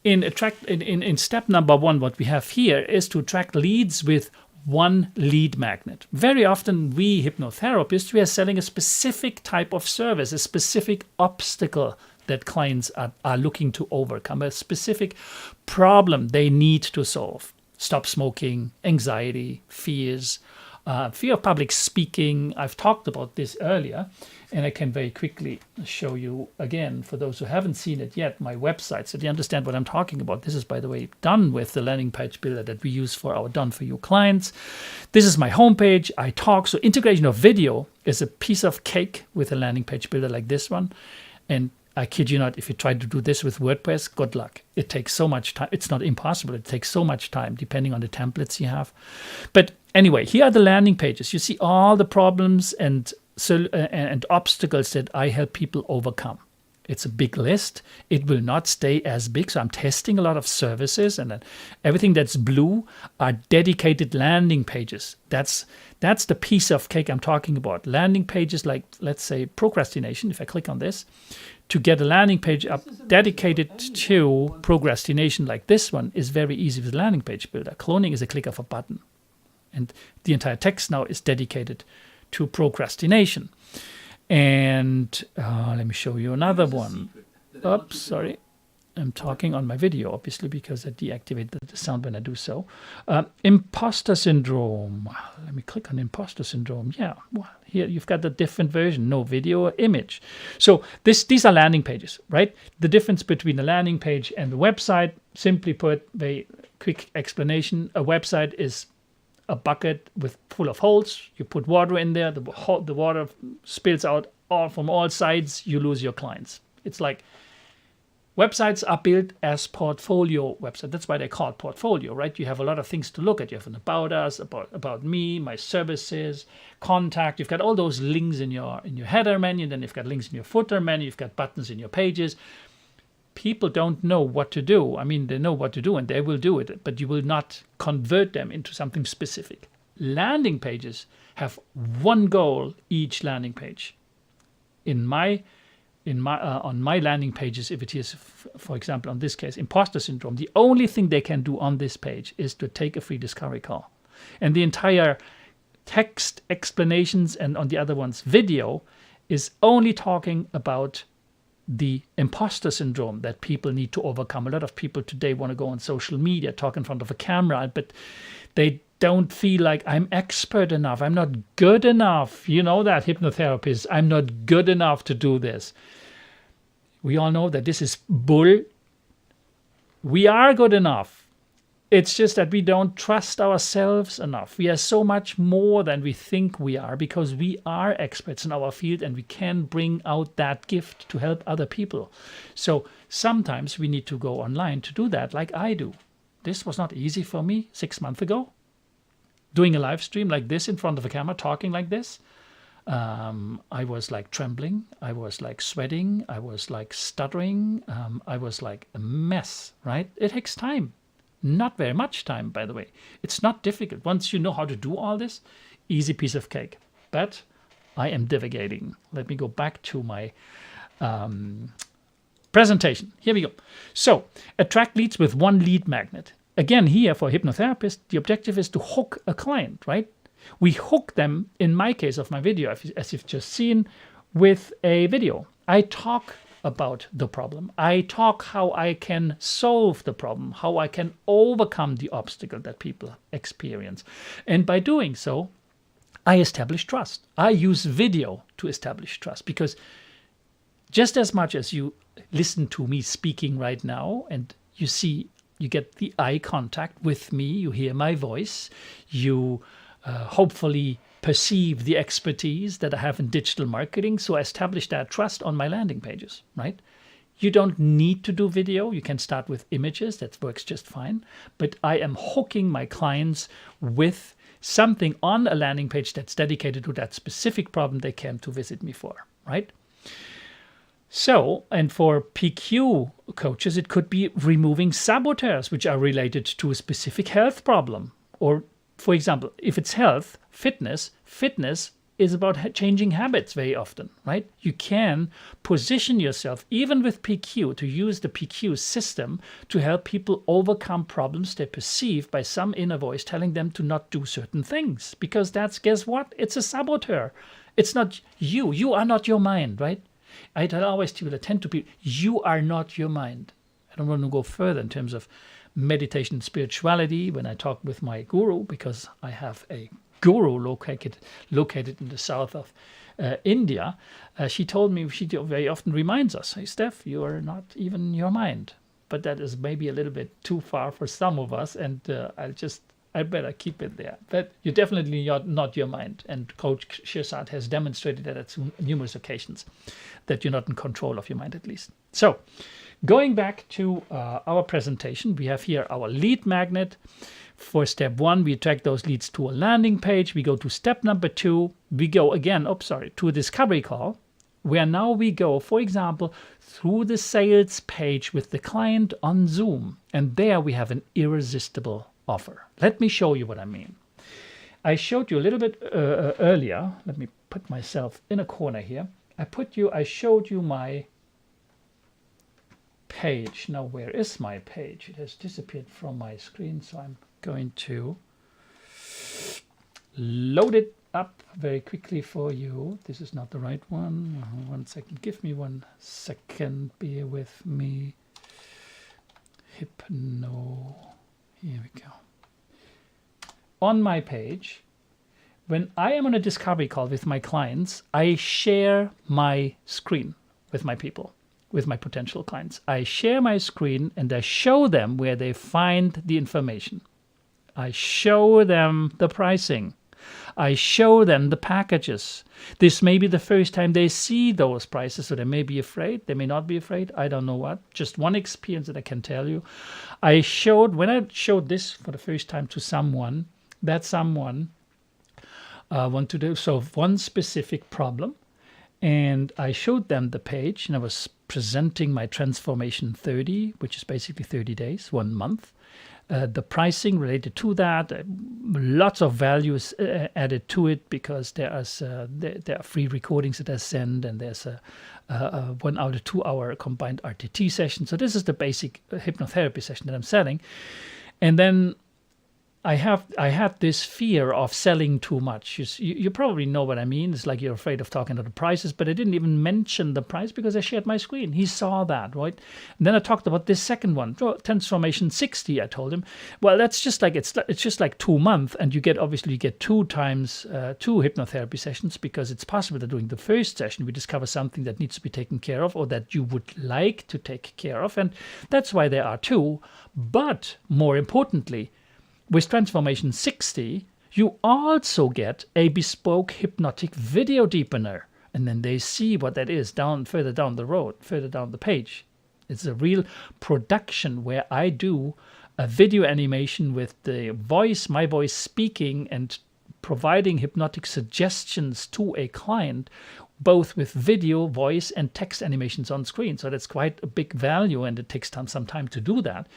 in step number 1, what we have here is to attract leads with one lead magnet. Very often, we hypnotherapists, we are selling a specific type of service, a specific obstacle that clients are looking to overcome, a specific problem they need to solve. Stop smoking, anxiety, fears, fear of public speaking. I've talked about this earlier, and I can very quickly show you again, for those who haven't seen it yet, my website, so you understand what I'm talking about. This is, by the way, done with the landing page builder that we use for our Done For You clients. This is my homepage. I talk. So integration of video is a piece of cake with a landing page builder like this one. And I kid you not, if you try to do this with WordPress, good luck. It takes so much time. It's not impossible. It takes so much time, depending on the templates you have. But anyway, here are the landing pages. You see all the problems and obstacles that I help people overcome. It's a big list. It will not stay as big. So I'm testing a lot of services, and then everything that's blue are dedicated landing pages. That's the piece of cake I'm talking about. Landing pages like, let's say, procrastination. If I click on this, to get a landing page up dedicated to procrastination like this one is very easy with landing page builder. Cloning is a click of a button. And the entire text now is dedicated to procrastination. And let me show you another one. Oops, sorry. I'm talking on my video, obviously, because I deactivated the sound when I do so. Imposter syndrome. Let me click on imposter syndrome. Yeah, well, here you've got the different version, no video or image. So these are landing pages, right? The difference between a landing page and the website, simply put, very quick explanation. A website is a bucket full of holes. You put water in there, the water spills out from all sides, you lose your clients. It's like websites are built as portfolio websites. That's why they're called portfolio, right? You have a lot of things to look at. You have an about us, about me, my services, contact. You've got all those links in your header menu, and then you've got links in your footer menu, you've got buttons in your pages. People don't know what to do. I mean, they know what to do and they will do it, but you will not convert them into something specific. Landing pages have one goal each landing page. On my landing pages, if it is, for example, on this case, imposter syndrome, the only thing they can do on this page is to take a free discovery call. And the entire text explanations, and on the other ones, video, is only talking about the imposter syndrome that people need to overcome. A lot of people today want to go on social media, talk in front of a camera, but they don't feel like I'm expert enough. I'm not good enough. You know that, hypnotherapists. I'm not good enough to do this. We all know that this is bull. We are good enough. It's just that we don't trust ourselves enough. We are so much more than we think we are, because we are experts in our field and we can bring out that gift to help other people. So sometimes we need to go online to do that, like I do. This was not easy for me 6 months ago. Doing a live stream like this in front of a camera, talking like this. I was like trembling. I was like sweating. I was like stuttering. I was like a mess, right? It takes time. Not very much time, by the way. It's not difficult. Once you know how to do all this, easy piece of cake. But I am divagating. Let me go back to my presentation. Here we go. So, attract leads with one lead magnet. Again, here for hypnotherapists, the objective is to hook a client, right? We hook them, in my case of my video, as you've just seen, with a video. I talk about the problem. I talk how I can solve the problem, how I can overcome the obstacle that people experience. And by doing so, I establish trust. I use video to establish trust, because just as much as you listen to me speaking right now and you see You get the eye contact with me. You hear my voice. You hopefully perceive the expertise that I have in digital marketing. So I establish that trust on my landing pages, right? You don't need to do video. You can start with images. That works just fine. But I am hooking my clients with something on a landing page that's dedicated to that specific problem they came to visit me for, right? So, and for PQ coaches, it could be removing saboteurs, which are related to a specific health problem. Or, for example, if it's health, fitness is about changing habits very often, right? You can position yourself, even with PQ, to use the PQ system to help people overcome problems they perceive by some inner voice telling them to not do certain things. Because that's, guess what? It's a saboteur. It's not you. You are not your mind, right? I tell always people, I tend to be, you are not your mind. I don't want to go further in terms of meditation and spirituality when I talk with my guru, because I have a guru located in the south of India. She told me, she very often reminds us, hey, Steph, you are not even your mind. But that is maybe a little bit too far for some of us, and I better keep it there. But you're definitely not your mind. And Coach Shirzad has demonstrated that at numerous occasions, that you're not in control of your mind, at least. So going back to our presentation, we have here our lead magnet. For step 1, we attract those leads to a landing page. We go to step number 2. We go again, to a discovery call, where now we go, for example, through the sales page with the client on Zoom. And there we have an irresistible offer. Let me show you what I mean. I showed you a little bit earlier. Let me put myself in a corner here. I showed you my page. Now, where is my page? It has disappeared from my screen, so I'm going to load it up very quickly for you. This is not the right one. 1 second. Give me 1 second. Bear with me. Hypno. Here we go. On my page, when I am on a discovery call with my clients, I share my screen with my people, with my potential clients. I share my screen and I show them where they find the information. I show them the pricing. I show them the packages. This may be the first time they see those prices, so they may be afraid. They may not be afraid. I don't know what. Just one experience that I can tell you. When I showed this for the first time to someone, that someone wanted to do solve one specific problem, and I showed them the page, and I was presenting my Transformation 30, which is basically 30 days, 1 month. The pricing related to that, lots of values added to it, because there are free recordings that I send, and there's a 1 hour to 2 hour combined RTT session. So this is the basic hypnotherapy session that I'm selling. And then I had this fear of selling too much. You probably know what I mean. It's like you're afraid of talking about the prices, but I didn't even mention the price because I shared my screen. He saw that, right? And then I talked about this second one, Transformation 60. I told him, well, that's just like it's just like 2 months, and you get 2 times 2 hypnotherapy sessions, because it's possible that during the first session we discover something that needs to be taken care of, or that you would like to take care of, and that's why there are 2. But more importantly, with Transformation 60, you also get a bespoke hypnotic video deepener. And then they see what that is further down the road, further down the page. It's a real production where I do a video animation with my voice speaking and providing hypnotic suggestions to a client, both with video, voice, and text animations on screen. So that's quite a big value, and it takes some time to do that.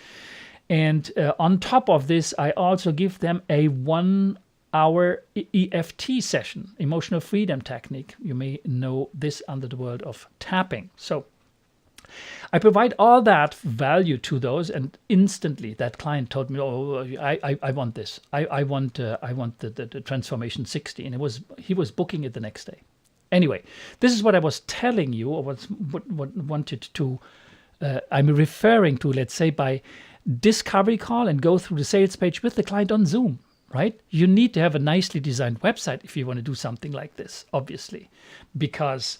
And on top of this, I also give them a 1 hour EFT session, emotional freedom technique. You may know this under the world of tapping. So I provide all that value to those, and instantly that client told me, "Oh, I want this. I want the Transformation 60," and he was booking it the next day. Anyway, this is what I was telling you, or what wanted to. I'm referring to, let's say, by discovery call and go through the sales page with the client on Zoom, right? You need to have a nicely designed website if you want to do something like this, obviously, because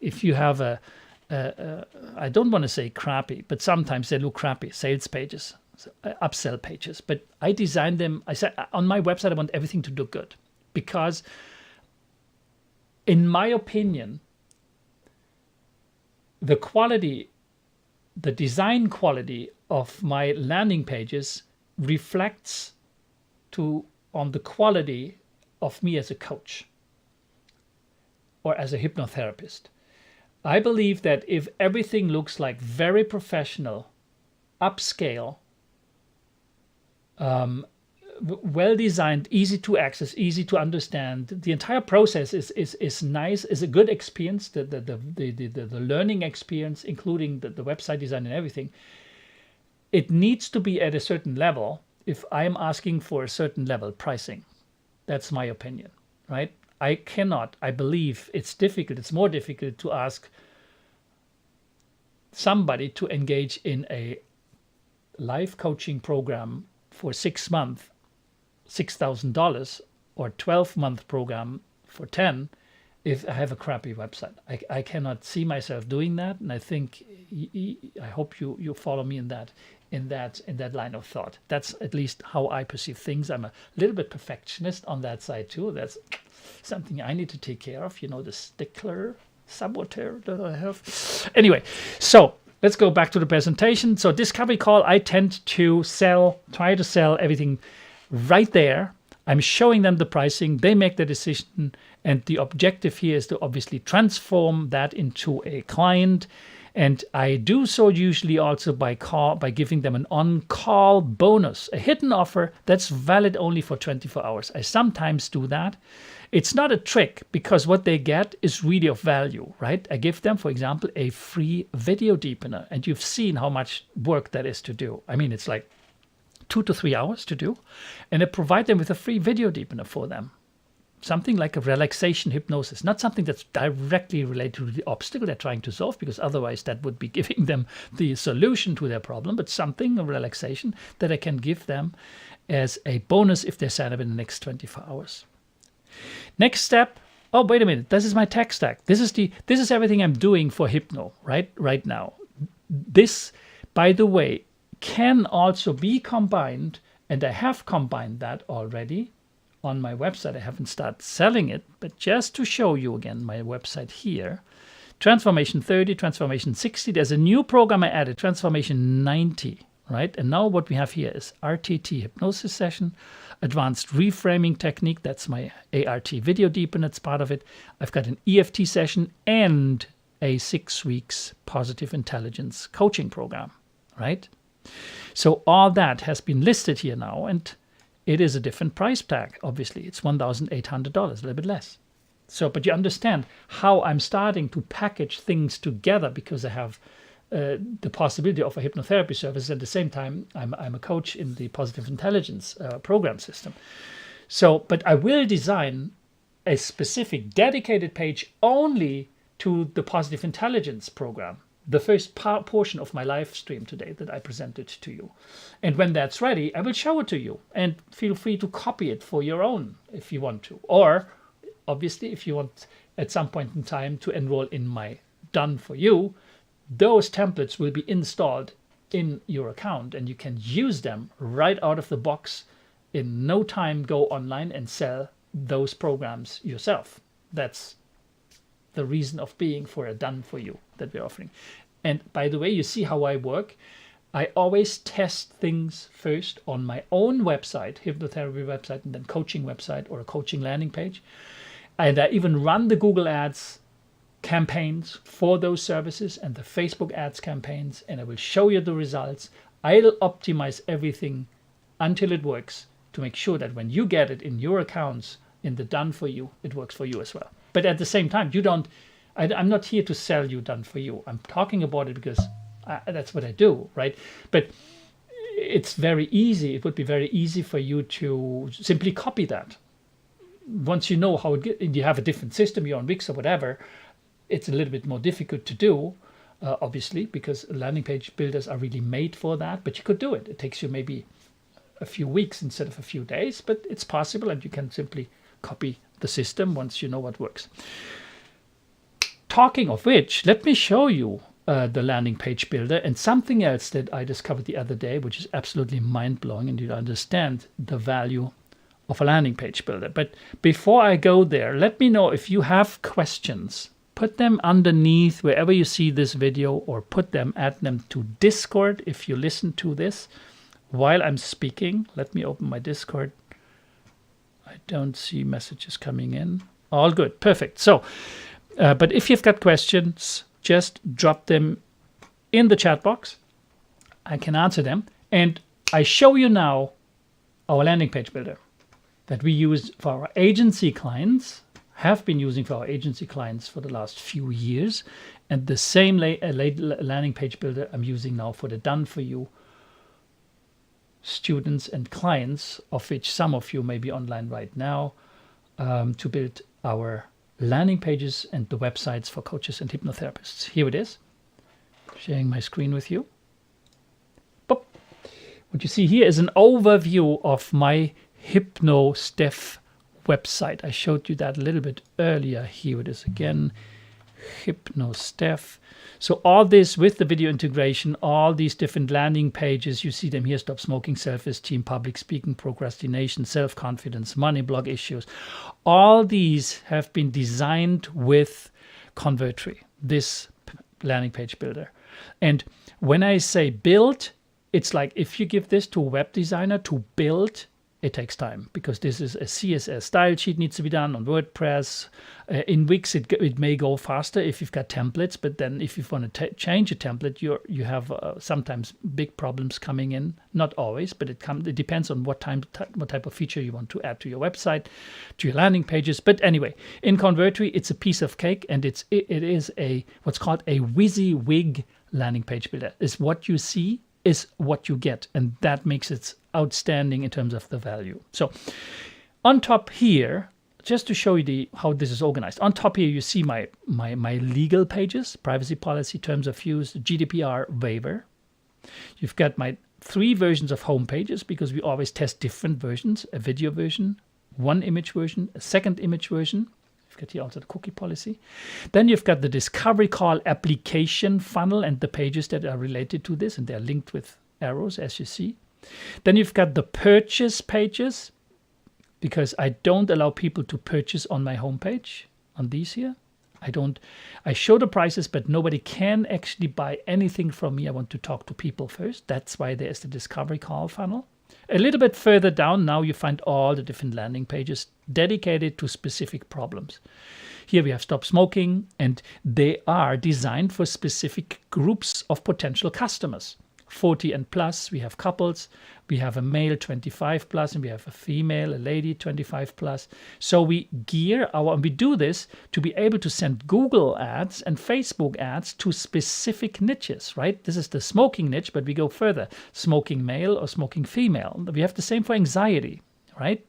if you have I don't want to say crappy, but sometimes they look crappy, sales pages, upsell pages. But I designed them. I said on my website, I want everything to look good because, in my opinion, the quality, the design quality of my landing pages reflects on the quality of me as a coach or as a hypnotherapist. I believe that if everything looks like very professional, upscale, well designed, easy to access, easy to understand, the entire process is nice, is a good experience, the learning experience, including the website design and everything. It needs to be at a certain level if I'm asking for a certain level pricing. That's my opinion, right? I believe it's difficult, it's more difficult to ask somebody to engage in a life coaching program for 6 months, $6,000, or 12-month program for 10 if I have a crappy website. I cannot see myself doing that, and I think I hope you follow me in that line of thought. That's at least how I perceive things. I'm a little bit perfectionist on that side too. That's something I need to take care of. You know, the stickler, saboteur that I have. Anyway, so let's go back to the presentation. So discovery call, I tend to try to sell everything right there. I'm showing them the pricing. They make the decision. And the objective here is to obviously transform that into a client. And I do so usually also by giving them an on-call bonus, a hidden offer that's valid only for 24 hours. I sometimes do that. It's not a trick because what they get is really of value, right? I give them, for example, a free video deepener. And you've seen how much work that is to do. I mean, it's like 2 to 3 hours to do. And I provide them with a free video deepener for them. Something like a relaxation hypnosis, not something that's directly related to the obstacle they're trying to solve, because otherwise that would be giving them the solution to their problem, but something, a relaxation that I can give them as a bonus if they sign up in the next 24 hours. Next step. Oh, wait a minute. This is my tech stack. This is everything I'm doing for Hypno right now. This, by the way, can also be combined, and I have combined that already on my website. I haven't started selling it, but just to show you again my website here. Transformation 30, Transformation 60. There's a new program I added, Transformation 90, right? And now what we have here is RTT hypnosis session, advanced reframing technique. That's my ART video deepen. That's part of it. I've got an EFT session and a 6 weeks positive intelligence coaching program, right? So all that has been listed here now, and it is a different price tag. Obviously, it's $1,800, a little bit less. So, but you understand how I'm starting to package things together because I have the possibility of a hypnotherapy service. At the same time, I'm a coach in the positive intelligence program system. So, but I will design a specific dedicated page only to the positive intelligence program, the first portion of my live stream today that I presented to you. And when that's ready, I will show it to you, and feel free to copy it for your own if you want to. Or obviously, if you want at some point in time to enroll in my Done For You, those templates will be installed in your account and you can use them right out of the box. In no time, go online and sell those programs yourself. That's the reason of being for a Done For You that we're offering. And by the way, you see how I work. I always test things first on my own website, hypnotherapy website, and then coaching website or a coaching landing page. And I even run the Google Ads campaigns for those services and the Facebook ads campaigns, and I will show you the results. I'll optimize everything until it works to make sure that when you get it in your accounts in the Done For You, it works for you as well. But at the same time, I'm not here to sell you Done For You. I'm talking about it because that's what I do, right? But it's very easy. It would be very easy for you to simply copy that. Once you know how you have a different system, you're on Wix or whatever, it's a little bit more difficult to do, obviously, because landing page builders are really made for that. But you could do it. It takes you maybe a few weeks instead of a few days, but it's possible, and you can simply copy the system once you know what works. talking of which, let me show you the landing page builder and something else that I discovered the other day, which is absolutely mind-blowing, and you understand the value of a landing page builder. But before I go there, let me know if you have questions. Put them underneath wherever you see this video, or add them to Discord if you listen to this while I'm speaking. Let me open my Discord. I don't see messages coming in. All good, perfect. So, but if you've got questions, just drop them in the chat box. I can answer them. And I show you now our landing page builder that we use for our agency clients, have been using for our agency clients for the last few years. And the same landing page builder I'm using now for the done for you students and clients, of which some of you may be online right now, to build our landing pages and the websites for coaches and hypnotherapists. Here it is, sharing my screen with you. Boop. What you see here is an overview of my Hypno Steph website. I showed you that a little bit earlier. Here it is again, Hypno Steph. So all this with the video integration, all these different landing pages, you see them here: stop smoking, self-esteem, public speaking, procrastination, self-confidence, money block issues. All these have been designed with Convertri, this landing page builder. And when I say build, it's like if you give this to a web designer to build, it takes time, because this is a CSS style sheet, needs to be done on WordPress. In Wix, it may go faster if you've got templates, but then if you want to change a template, you have sometimes big problems coming in. Not always, but it depends on what type of feature you want to add to your website, to your landing pages. But anyway, in Convertri, it's a piece of cake, and it is what's called a WYSIWYG landing page builder. Is what you see is what you get, and that makes it outstanding in terms of the value. So on top here, just to show you how this is organized, on top here you see my legal pages: privacy policy, terms of use, GDPR waiver. You've got my 3 versions of home pages, because we always test different versions: a video version, 1 image version, a 2nd image version. You've got here also the cookie policy. Then you've got the discovery call application funnel and the pages that are related to this, and they're linked with arrows, as you see. Then you've got the purchase pages, because I don't allow people to purchase on my homepage on these here. I show the prices, but nobody can actually buy anything from me. I want to talk to people first. That's why there's the discovery call funnel. A little bit further down, now you find all the different landing pages dedicated to specific problems. Here we have stop smoking, and they are designed for specific groups of potential customers. 40 and plus, we have couples, we have a male 25 plus, and we have a female, a lady 25 plus. So we and we do this to be able to send Google ads and Facebook ads to specific niches, right? This is the smoking niche, but we go further: smoking male or smoking female. We have the same for anxiety, right?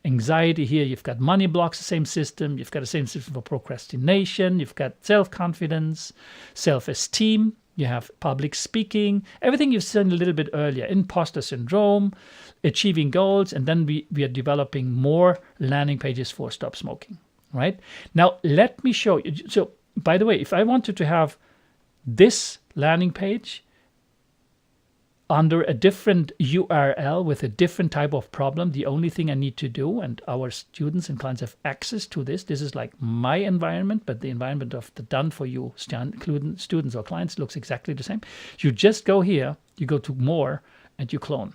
Anxiety here, you've got money blocks, the same system. You've got the same system for procrastination. You've got self-confidence, self-esteem. You have public speaking, everything you've seen a little bit earlier: imposter syndrome, achieving goals, and then we are developing more landing pages for stop smoking, right? Now, let me show you. So, by the way, if I wanted to have this landing page under a different URL with a different type of problem, the only thing I need to do, and our students and clients have access to this is like my environment, but the environment of the done for you students or clients looks exactly the same. You just go here, you go to more, and you clone.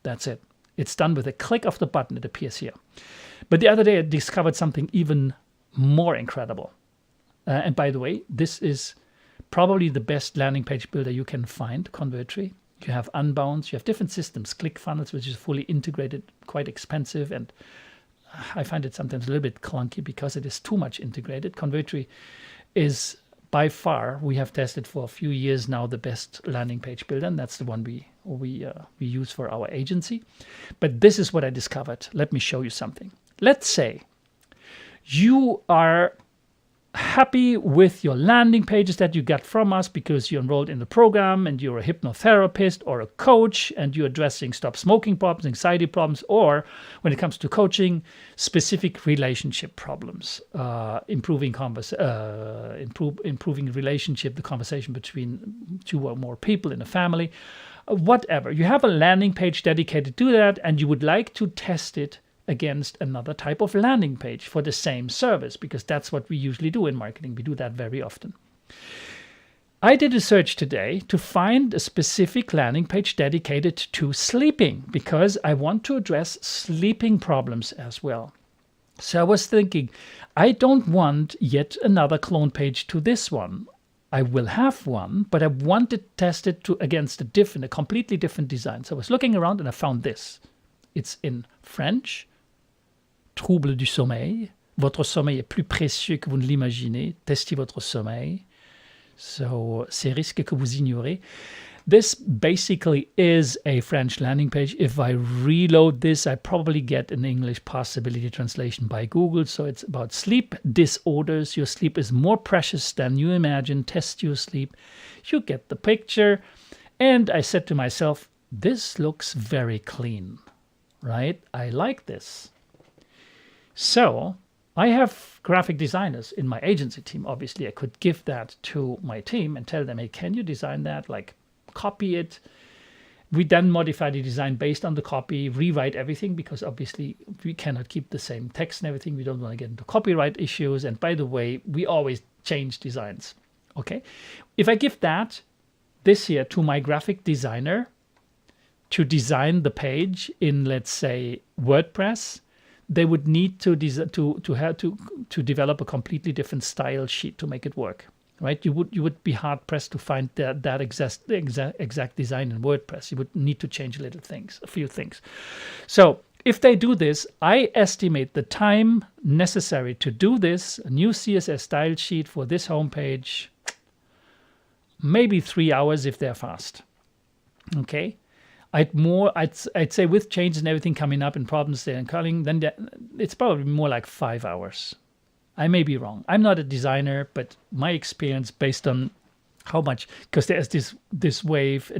That's it. It's done with a click of the button. It appears here. But the other day I discovered something even more incredible. And by the way, this is probably the best landing page builder you can find, Convertri. You have Unbounce, you have different systems, ClickFunnels, which is fully integrated, quite expensive, and I find it sometimes a little bit clunky because it is too much integrated. Convertri is by far, we have tested for a few years now, the best landing page builder, and that's the one we use for our agency. But this is what I discovered. Let me show you something. Let's say you are happy with your landing pages that you got from us because you enrolled in the program and you're a hypnotherapist or a coach and you're addressing stop smoking problems, anxiety problems, or when it comes to coaching, specific relationship problems, improving relationship, the conversation between two or more people in a family, whatever. You have a landing page dedicated to that and you would like to test it against another type of landing page for the same service, because that's what we usually do in marketing. We do that very often. I did a search today to find a specific landing page dedicated to sleeping because I want to address sleeping problems as well. So I was thinking, I don't want yet another clone page to this one. I will have one, but I want to test it against a completely different design. So I was looking around and I found this. It's in French. Trouble du sommeil. Votre sommeil est plus précieux que vous ne l'imaginez. Testez votre sommeil. So, ces risques que vous ignorez. This basically is a French landing page. If I reload this, I probably get an English possibility translation by Google. So it's about sleep disorders. Your sleep is more precious than you imagine. Test your sleep. You get the picture. And I said to myself, this looks very clean, right? I like this. So I have graphic designers in my agency team. Obviously, I could give that to my team and tell them, hey, can you design that? Like, copy it. We then modify the design based on the copy, rewrite everything, because obviously we cannot keep the same text and everything. We don't want to get into copyright issues. And by the way, we always change designs. Okay. If I give this here to my graphic designer to design the page in, let's say, WordPress, they would need to develop a completely different style sheet to make it work, right? You would be hard pressed to find that exact design in WordPress. You would need to change a few things. So if they do this, I estimate the time necessary to do this, a new CSS style sheet for this homepage, maybe 3 hours if they're fast. Okay. I'd say with changes and everything coming up and problems there and calling, then it's probably more like 5 hours. I may be wrong. I'm not a designer, but my experience based on how much, because there's this wave,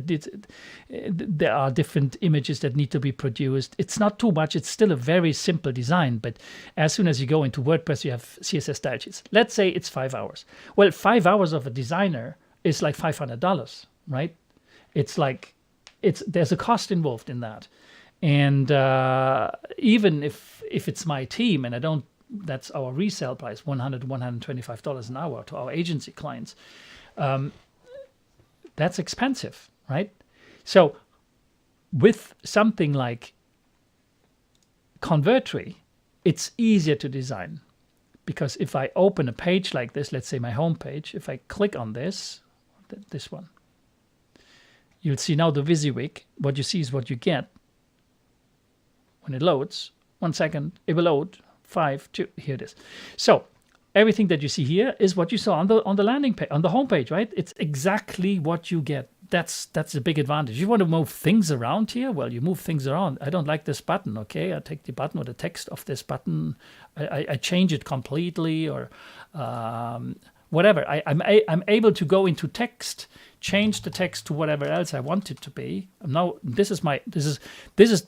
there are different images that need to be produced. It's not too much. It's still a very simple design, but as soon as you go into WordPress, you have CSS style sheets. Let's say it's 5 hours. Well, 5 hours of a designer is like $500, right? It's like, there's a cost involved in that, and even if it's my team and I don't, that's our resale price, $100 to $125 an hour to our agency clients. That's expensive, right? So with something like Convertry, it's easier to design, because if I open a page like this, let's say my home page, if I click on this one, you'll see now the WYSIWYG. What you see is what you get when it loads. 1 second, it will load. 5, 2, here it is. So everything that you see here is what you saw on the landing page, on the homepage, right? It's exactly what you get. That's a big advantage. You want to move things around here? Well, you move things around. I don't like this button, okay? I take the button or the text of this button. I change it completely, or whatever. I'm able to go into text, change the text to whatever else I want it to be. Now this is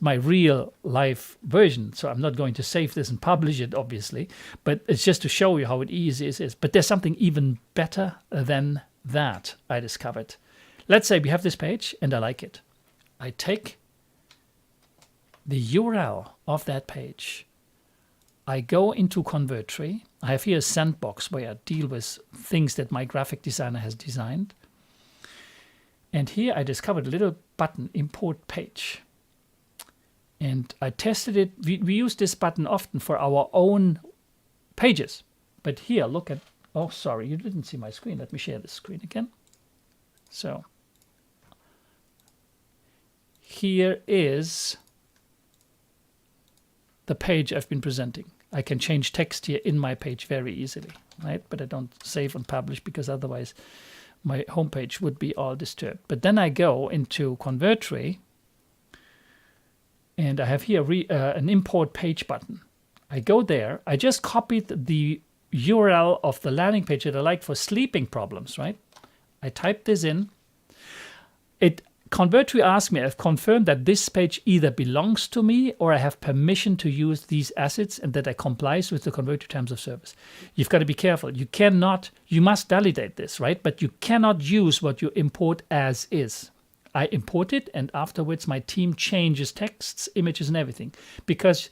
my real life version, so I'm not going to save this and publish it, obviously, but it's just to show you how easy it is. But there's something even better than that I discovered. Let's say we have this page and I like it. I take the URL of that page. I go into Convertry. I have here a sandbox where I deal with things that my graphic designer has designed. And here I discovered a little button, Import Page. And I tested it. We use this button often for our own pages. But here, look at, oh, sorry, you didn't see my screen. Let me share this screen again. So here is the page I've been presenting. I can change text here in my page very easily, right? But I don't save and publish, because otherwise my homepage would be all disturbed. But then I go into Convertry and I have here an import page button. I go there. I just copied the URL of the landing page that I like for sleeping problems, right? I type this in. It Convertory asks me, I've confirmed that this page either belongs to me or I have permission to use these assets and that I complies with the Convertory terms of service. You've got to be careful. You must validate this, right? But you cannot use what you import as is. I import it and afterwards my team changes texts, images and everything, because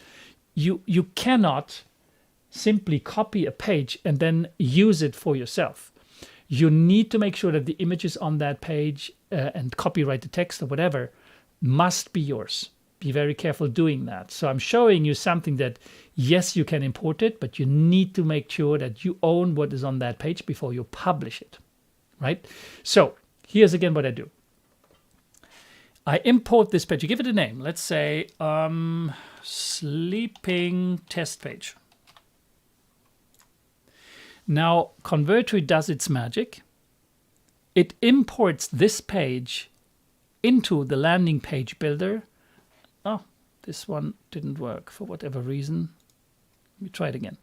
you cannot simply copy a page and then use it for yourself. You need to make sure that the images on that page and copyright the text or whatever must be yours. Be very careful doing that. So I'm showing you something that, yes, you can import it, but you need to make sure that you own what is on that page before you publish it, right? So here's again what I do. I import this page. You give it a name. Let's say sleeping test page. Now, Convertory does its magic. It imports this page into the landing page builder. Oh, this one didn't work for whatever reason. Let me try it again.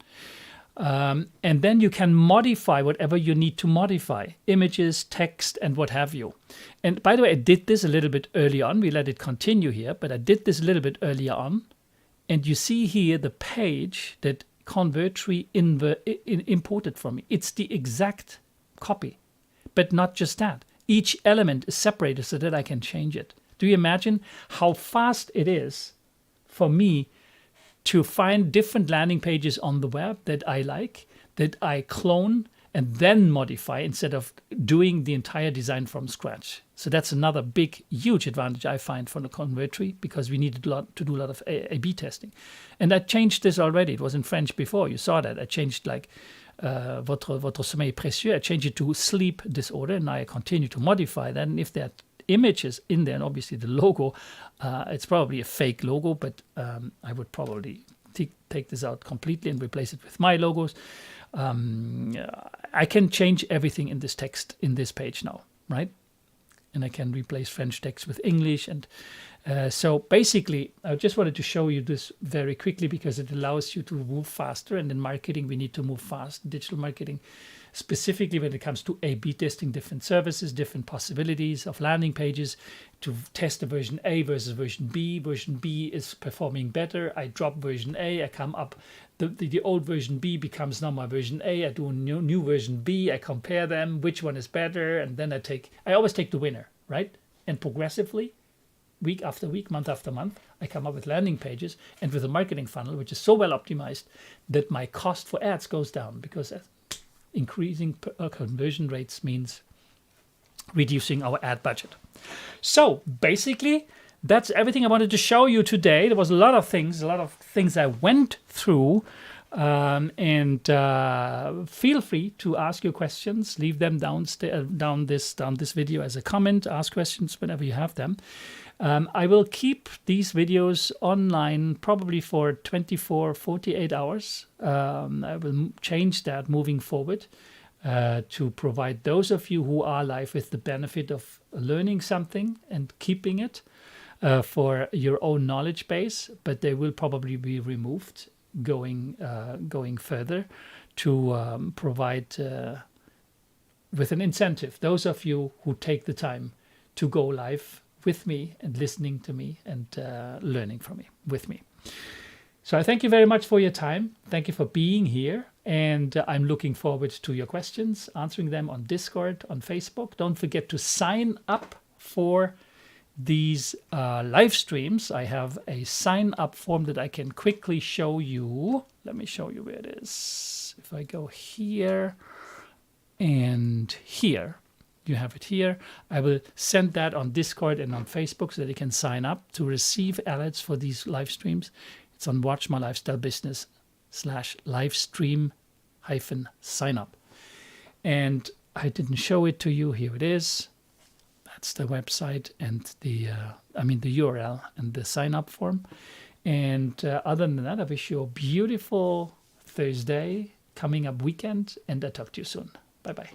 And then you can modify whatever you need to modify. Images, text, and what have you. And by the way, I did this a little bit early on. We let it continue here, but I did this a little bit earlier on. And you see here the page that Convertory imported from me. It's the exact copy, but not just that. Each element is separated so that I can change it. Do you imagine how fast it is for me to find different landing pages on the web that I like, that I clone and then modify instead of doing the entire design from scratch? So that's another big, huge advantage I find from the Convertory, because we needed to do a lot of A/B testing. And I changed this already. It was in French before. You saw that. I changed like votre sommeil précieux. I changed it to sleep disorder. And now I continue to modify that. And if there are images in there, and obviously the logo, it's probably a fake logo, but I would probably take this out completely and replace it with my logos. I can change everything in this text in this page now, right? And I can replace French text with English. And so basically, I just wanted to show you this very quickly because it allows you to move faster. And in marketing, we need to move fast, digital marketing, specifically when it comes to A/B testing different services, different possibilities of landing pages, to test the version A versus version B. Version B is performing better. I drop version A, I come up. The old version B becomes now my version A. I do a new version B. I compare them, which one is better, and then I always take the winner, right? And progressively, week after week, month after month, I come up with landing pages and with a marketing funnel, which is so well optimized that my cost for ads goes down, because increasing conversion rates means reducing our ad budget. So basically, that's everything I wanted to show you today. There was a lot of things I went through, and feel free to ask your questions. Leave them down this video as a comment. Ask questions whenever you have them. I will keep these videos online probably for 24, 48 hours. I will change that moving forward to provide those of you who are live with the benefit of learning something and keeping it for your own knowledge base, but they will probably be removed going further to provide with an incentive those of you who take the time to go live with me and listening to me and learning from me with me. So I thank you very much for your time. Thank you for being here. And I'm looking forward to your questions, answering them on Discord, on Facebook. Don't forget to sign up for these live streams. I have a sign up form that I can quickly show you. Let me show you where it is. If I go here and here, you have it here. I will send that on Discord and on Facebook so that you can sign up to receive alerts for these live streams. It's on Watch My Lifestyle Business /livestream-sign up. And I didn't show it to you. Here it is. That's the website and the URL and the sign up form. And other than that, I wish you a beautiful Thursday, coming up weekend, and I'll talk to you soon. Bye-bye.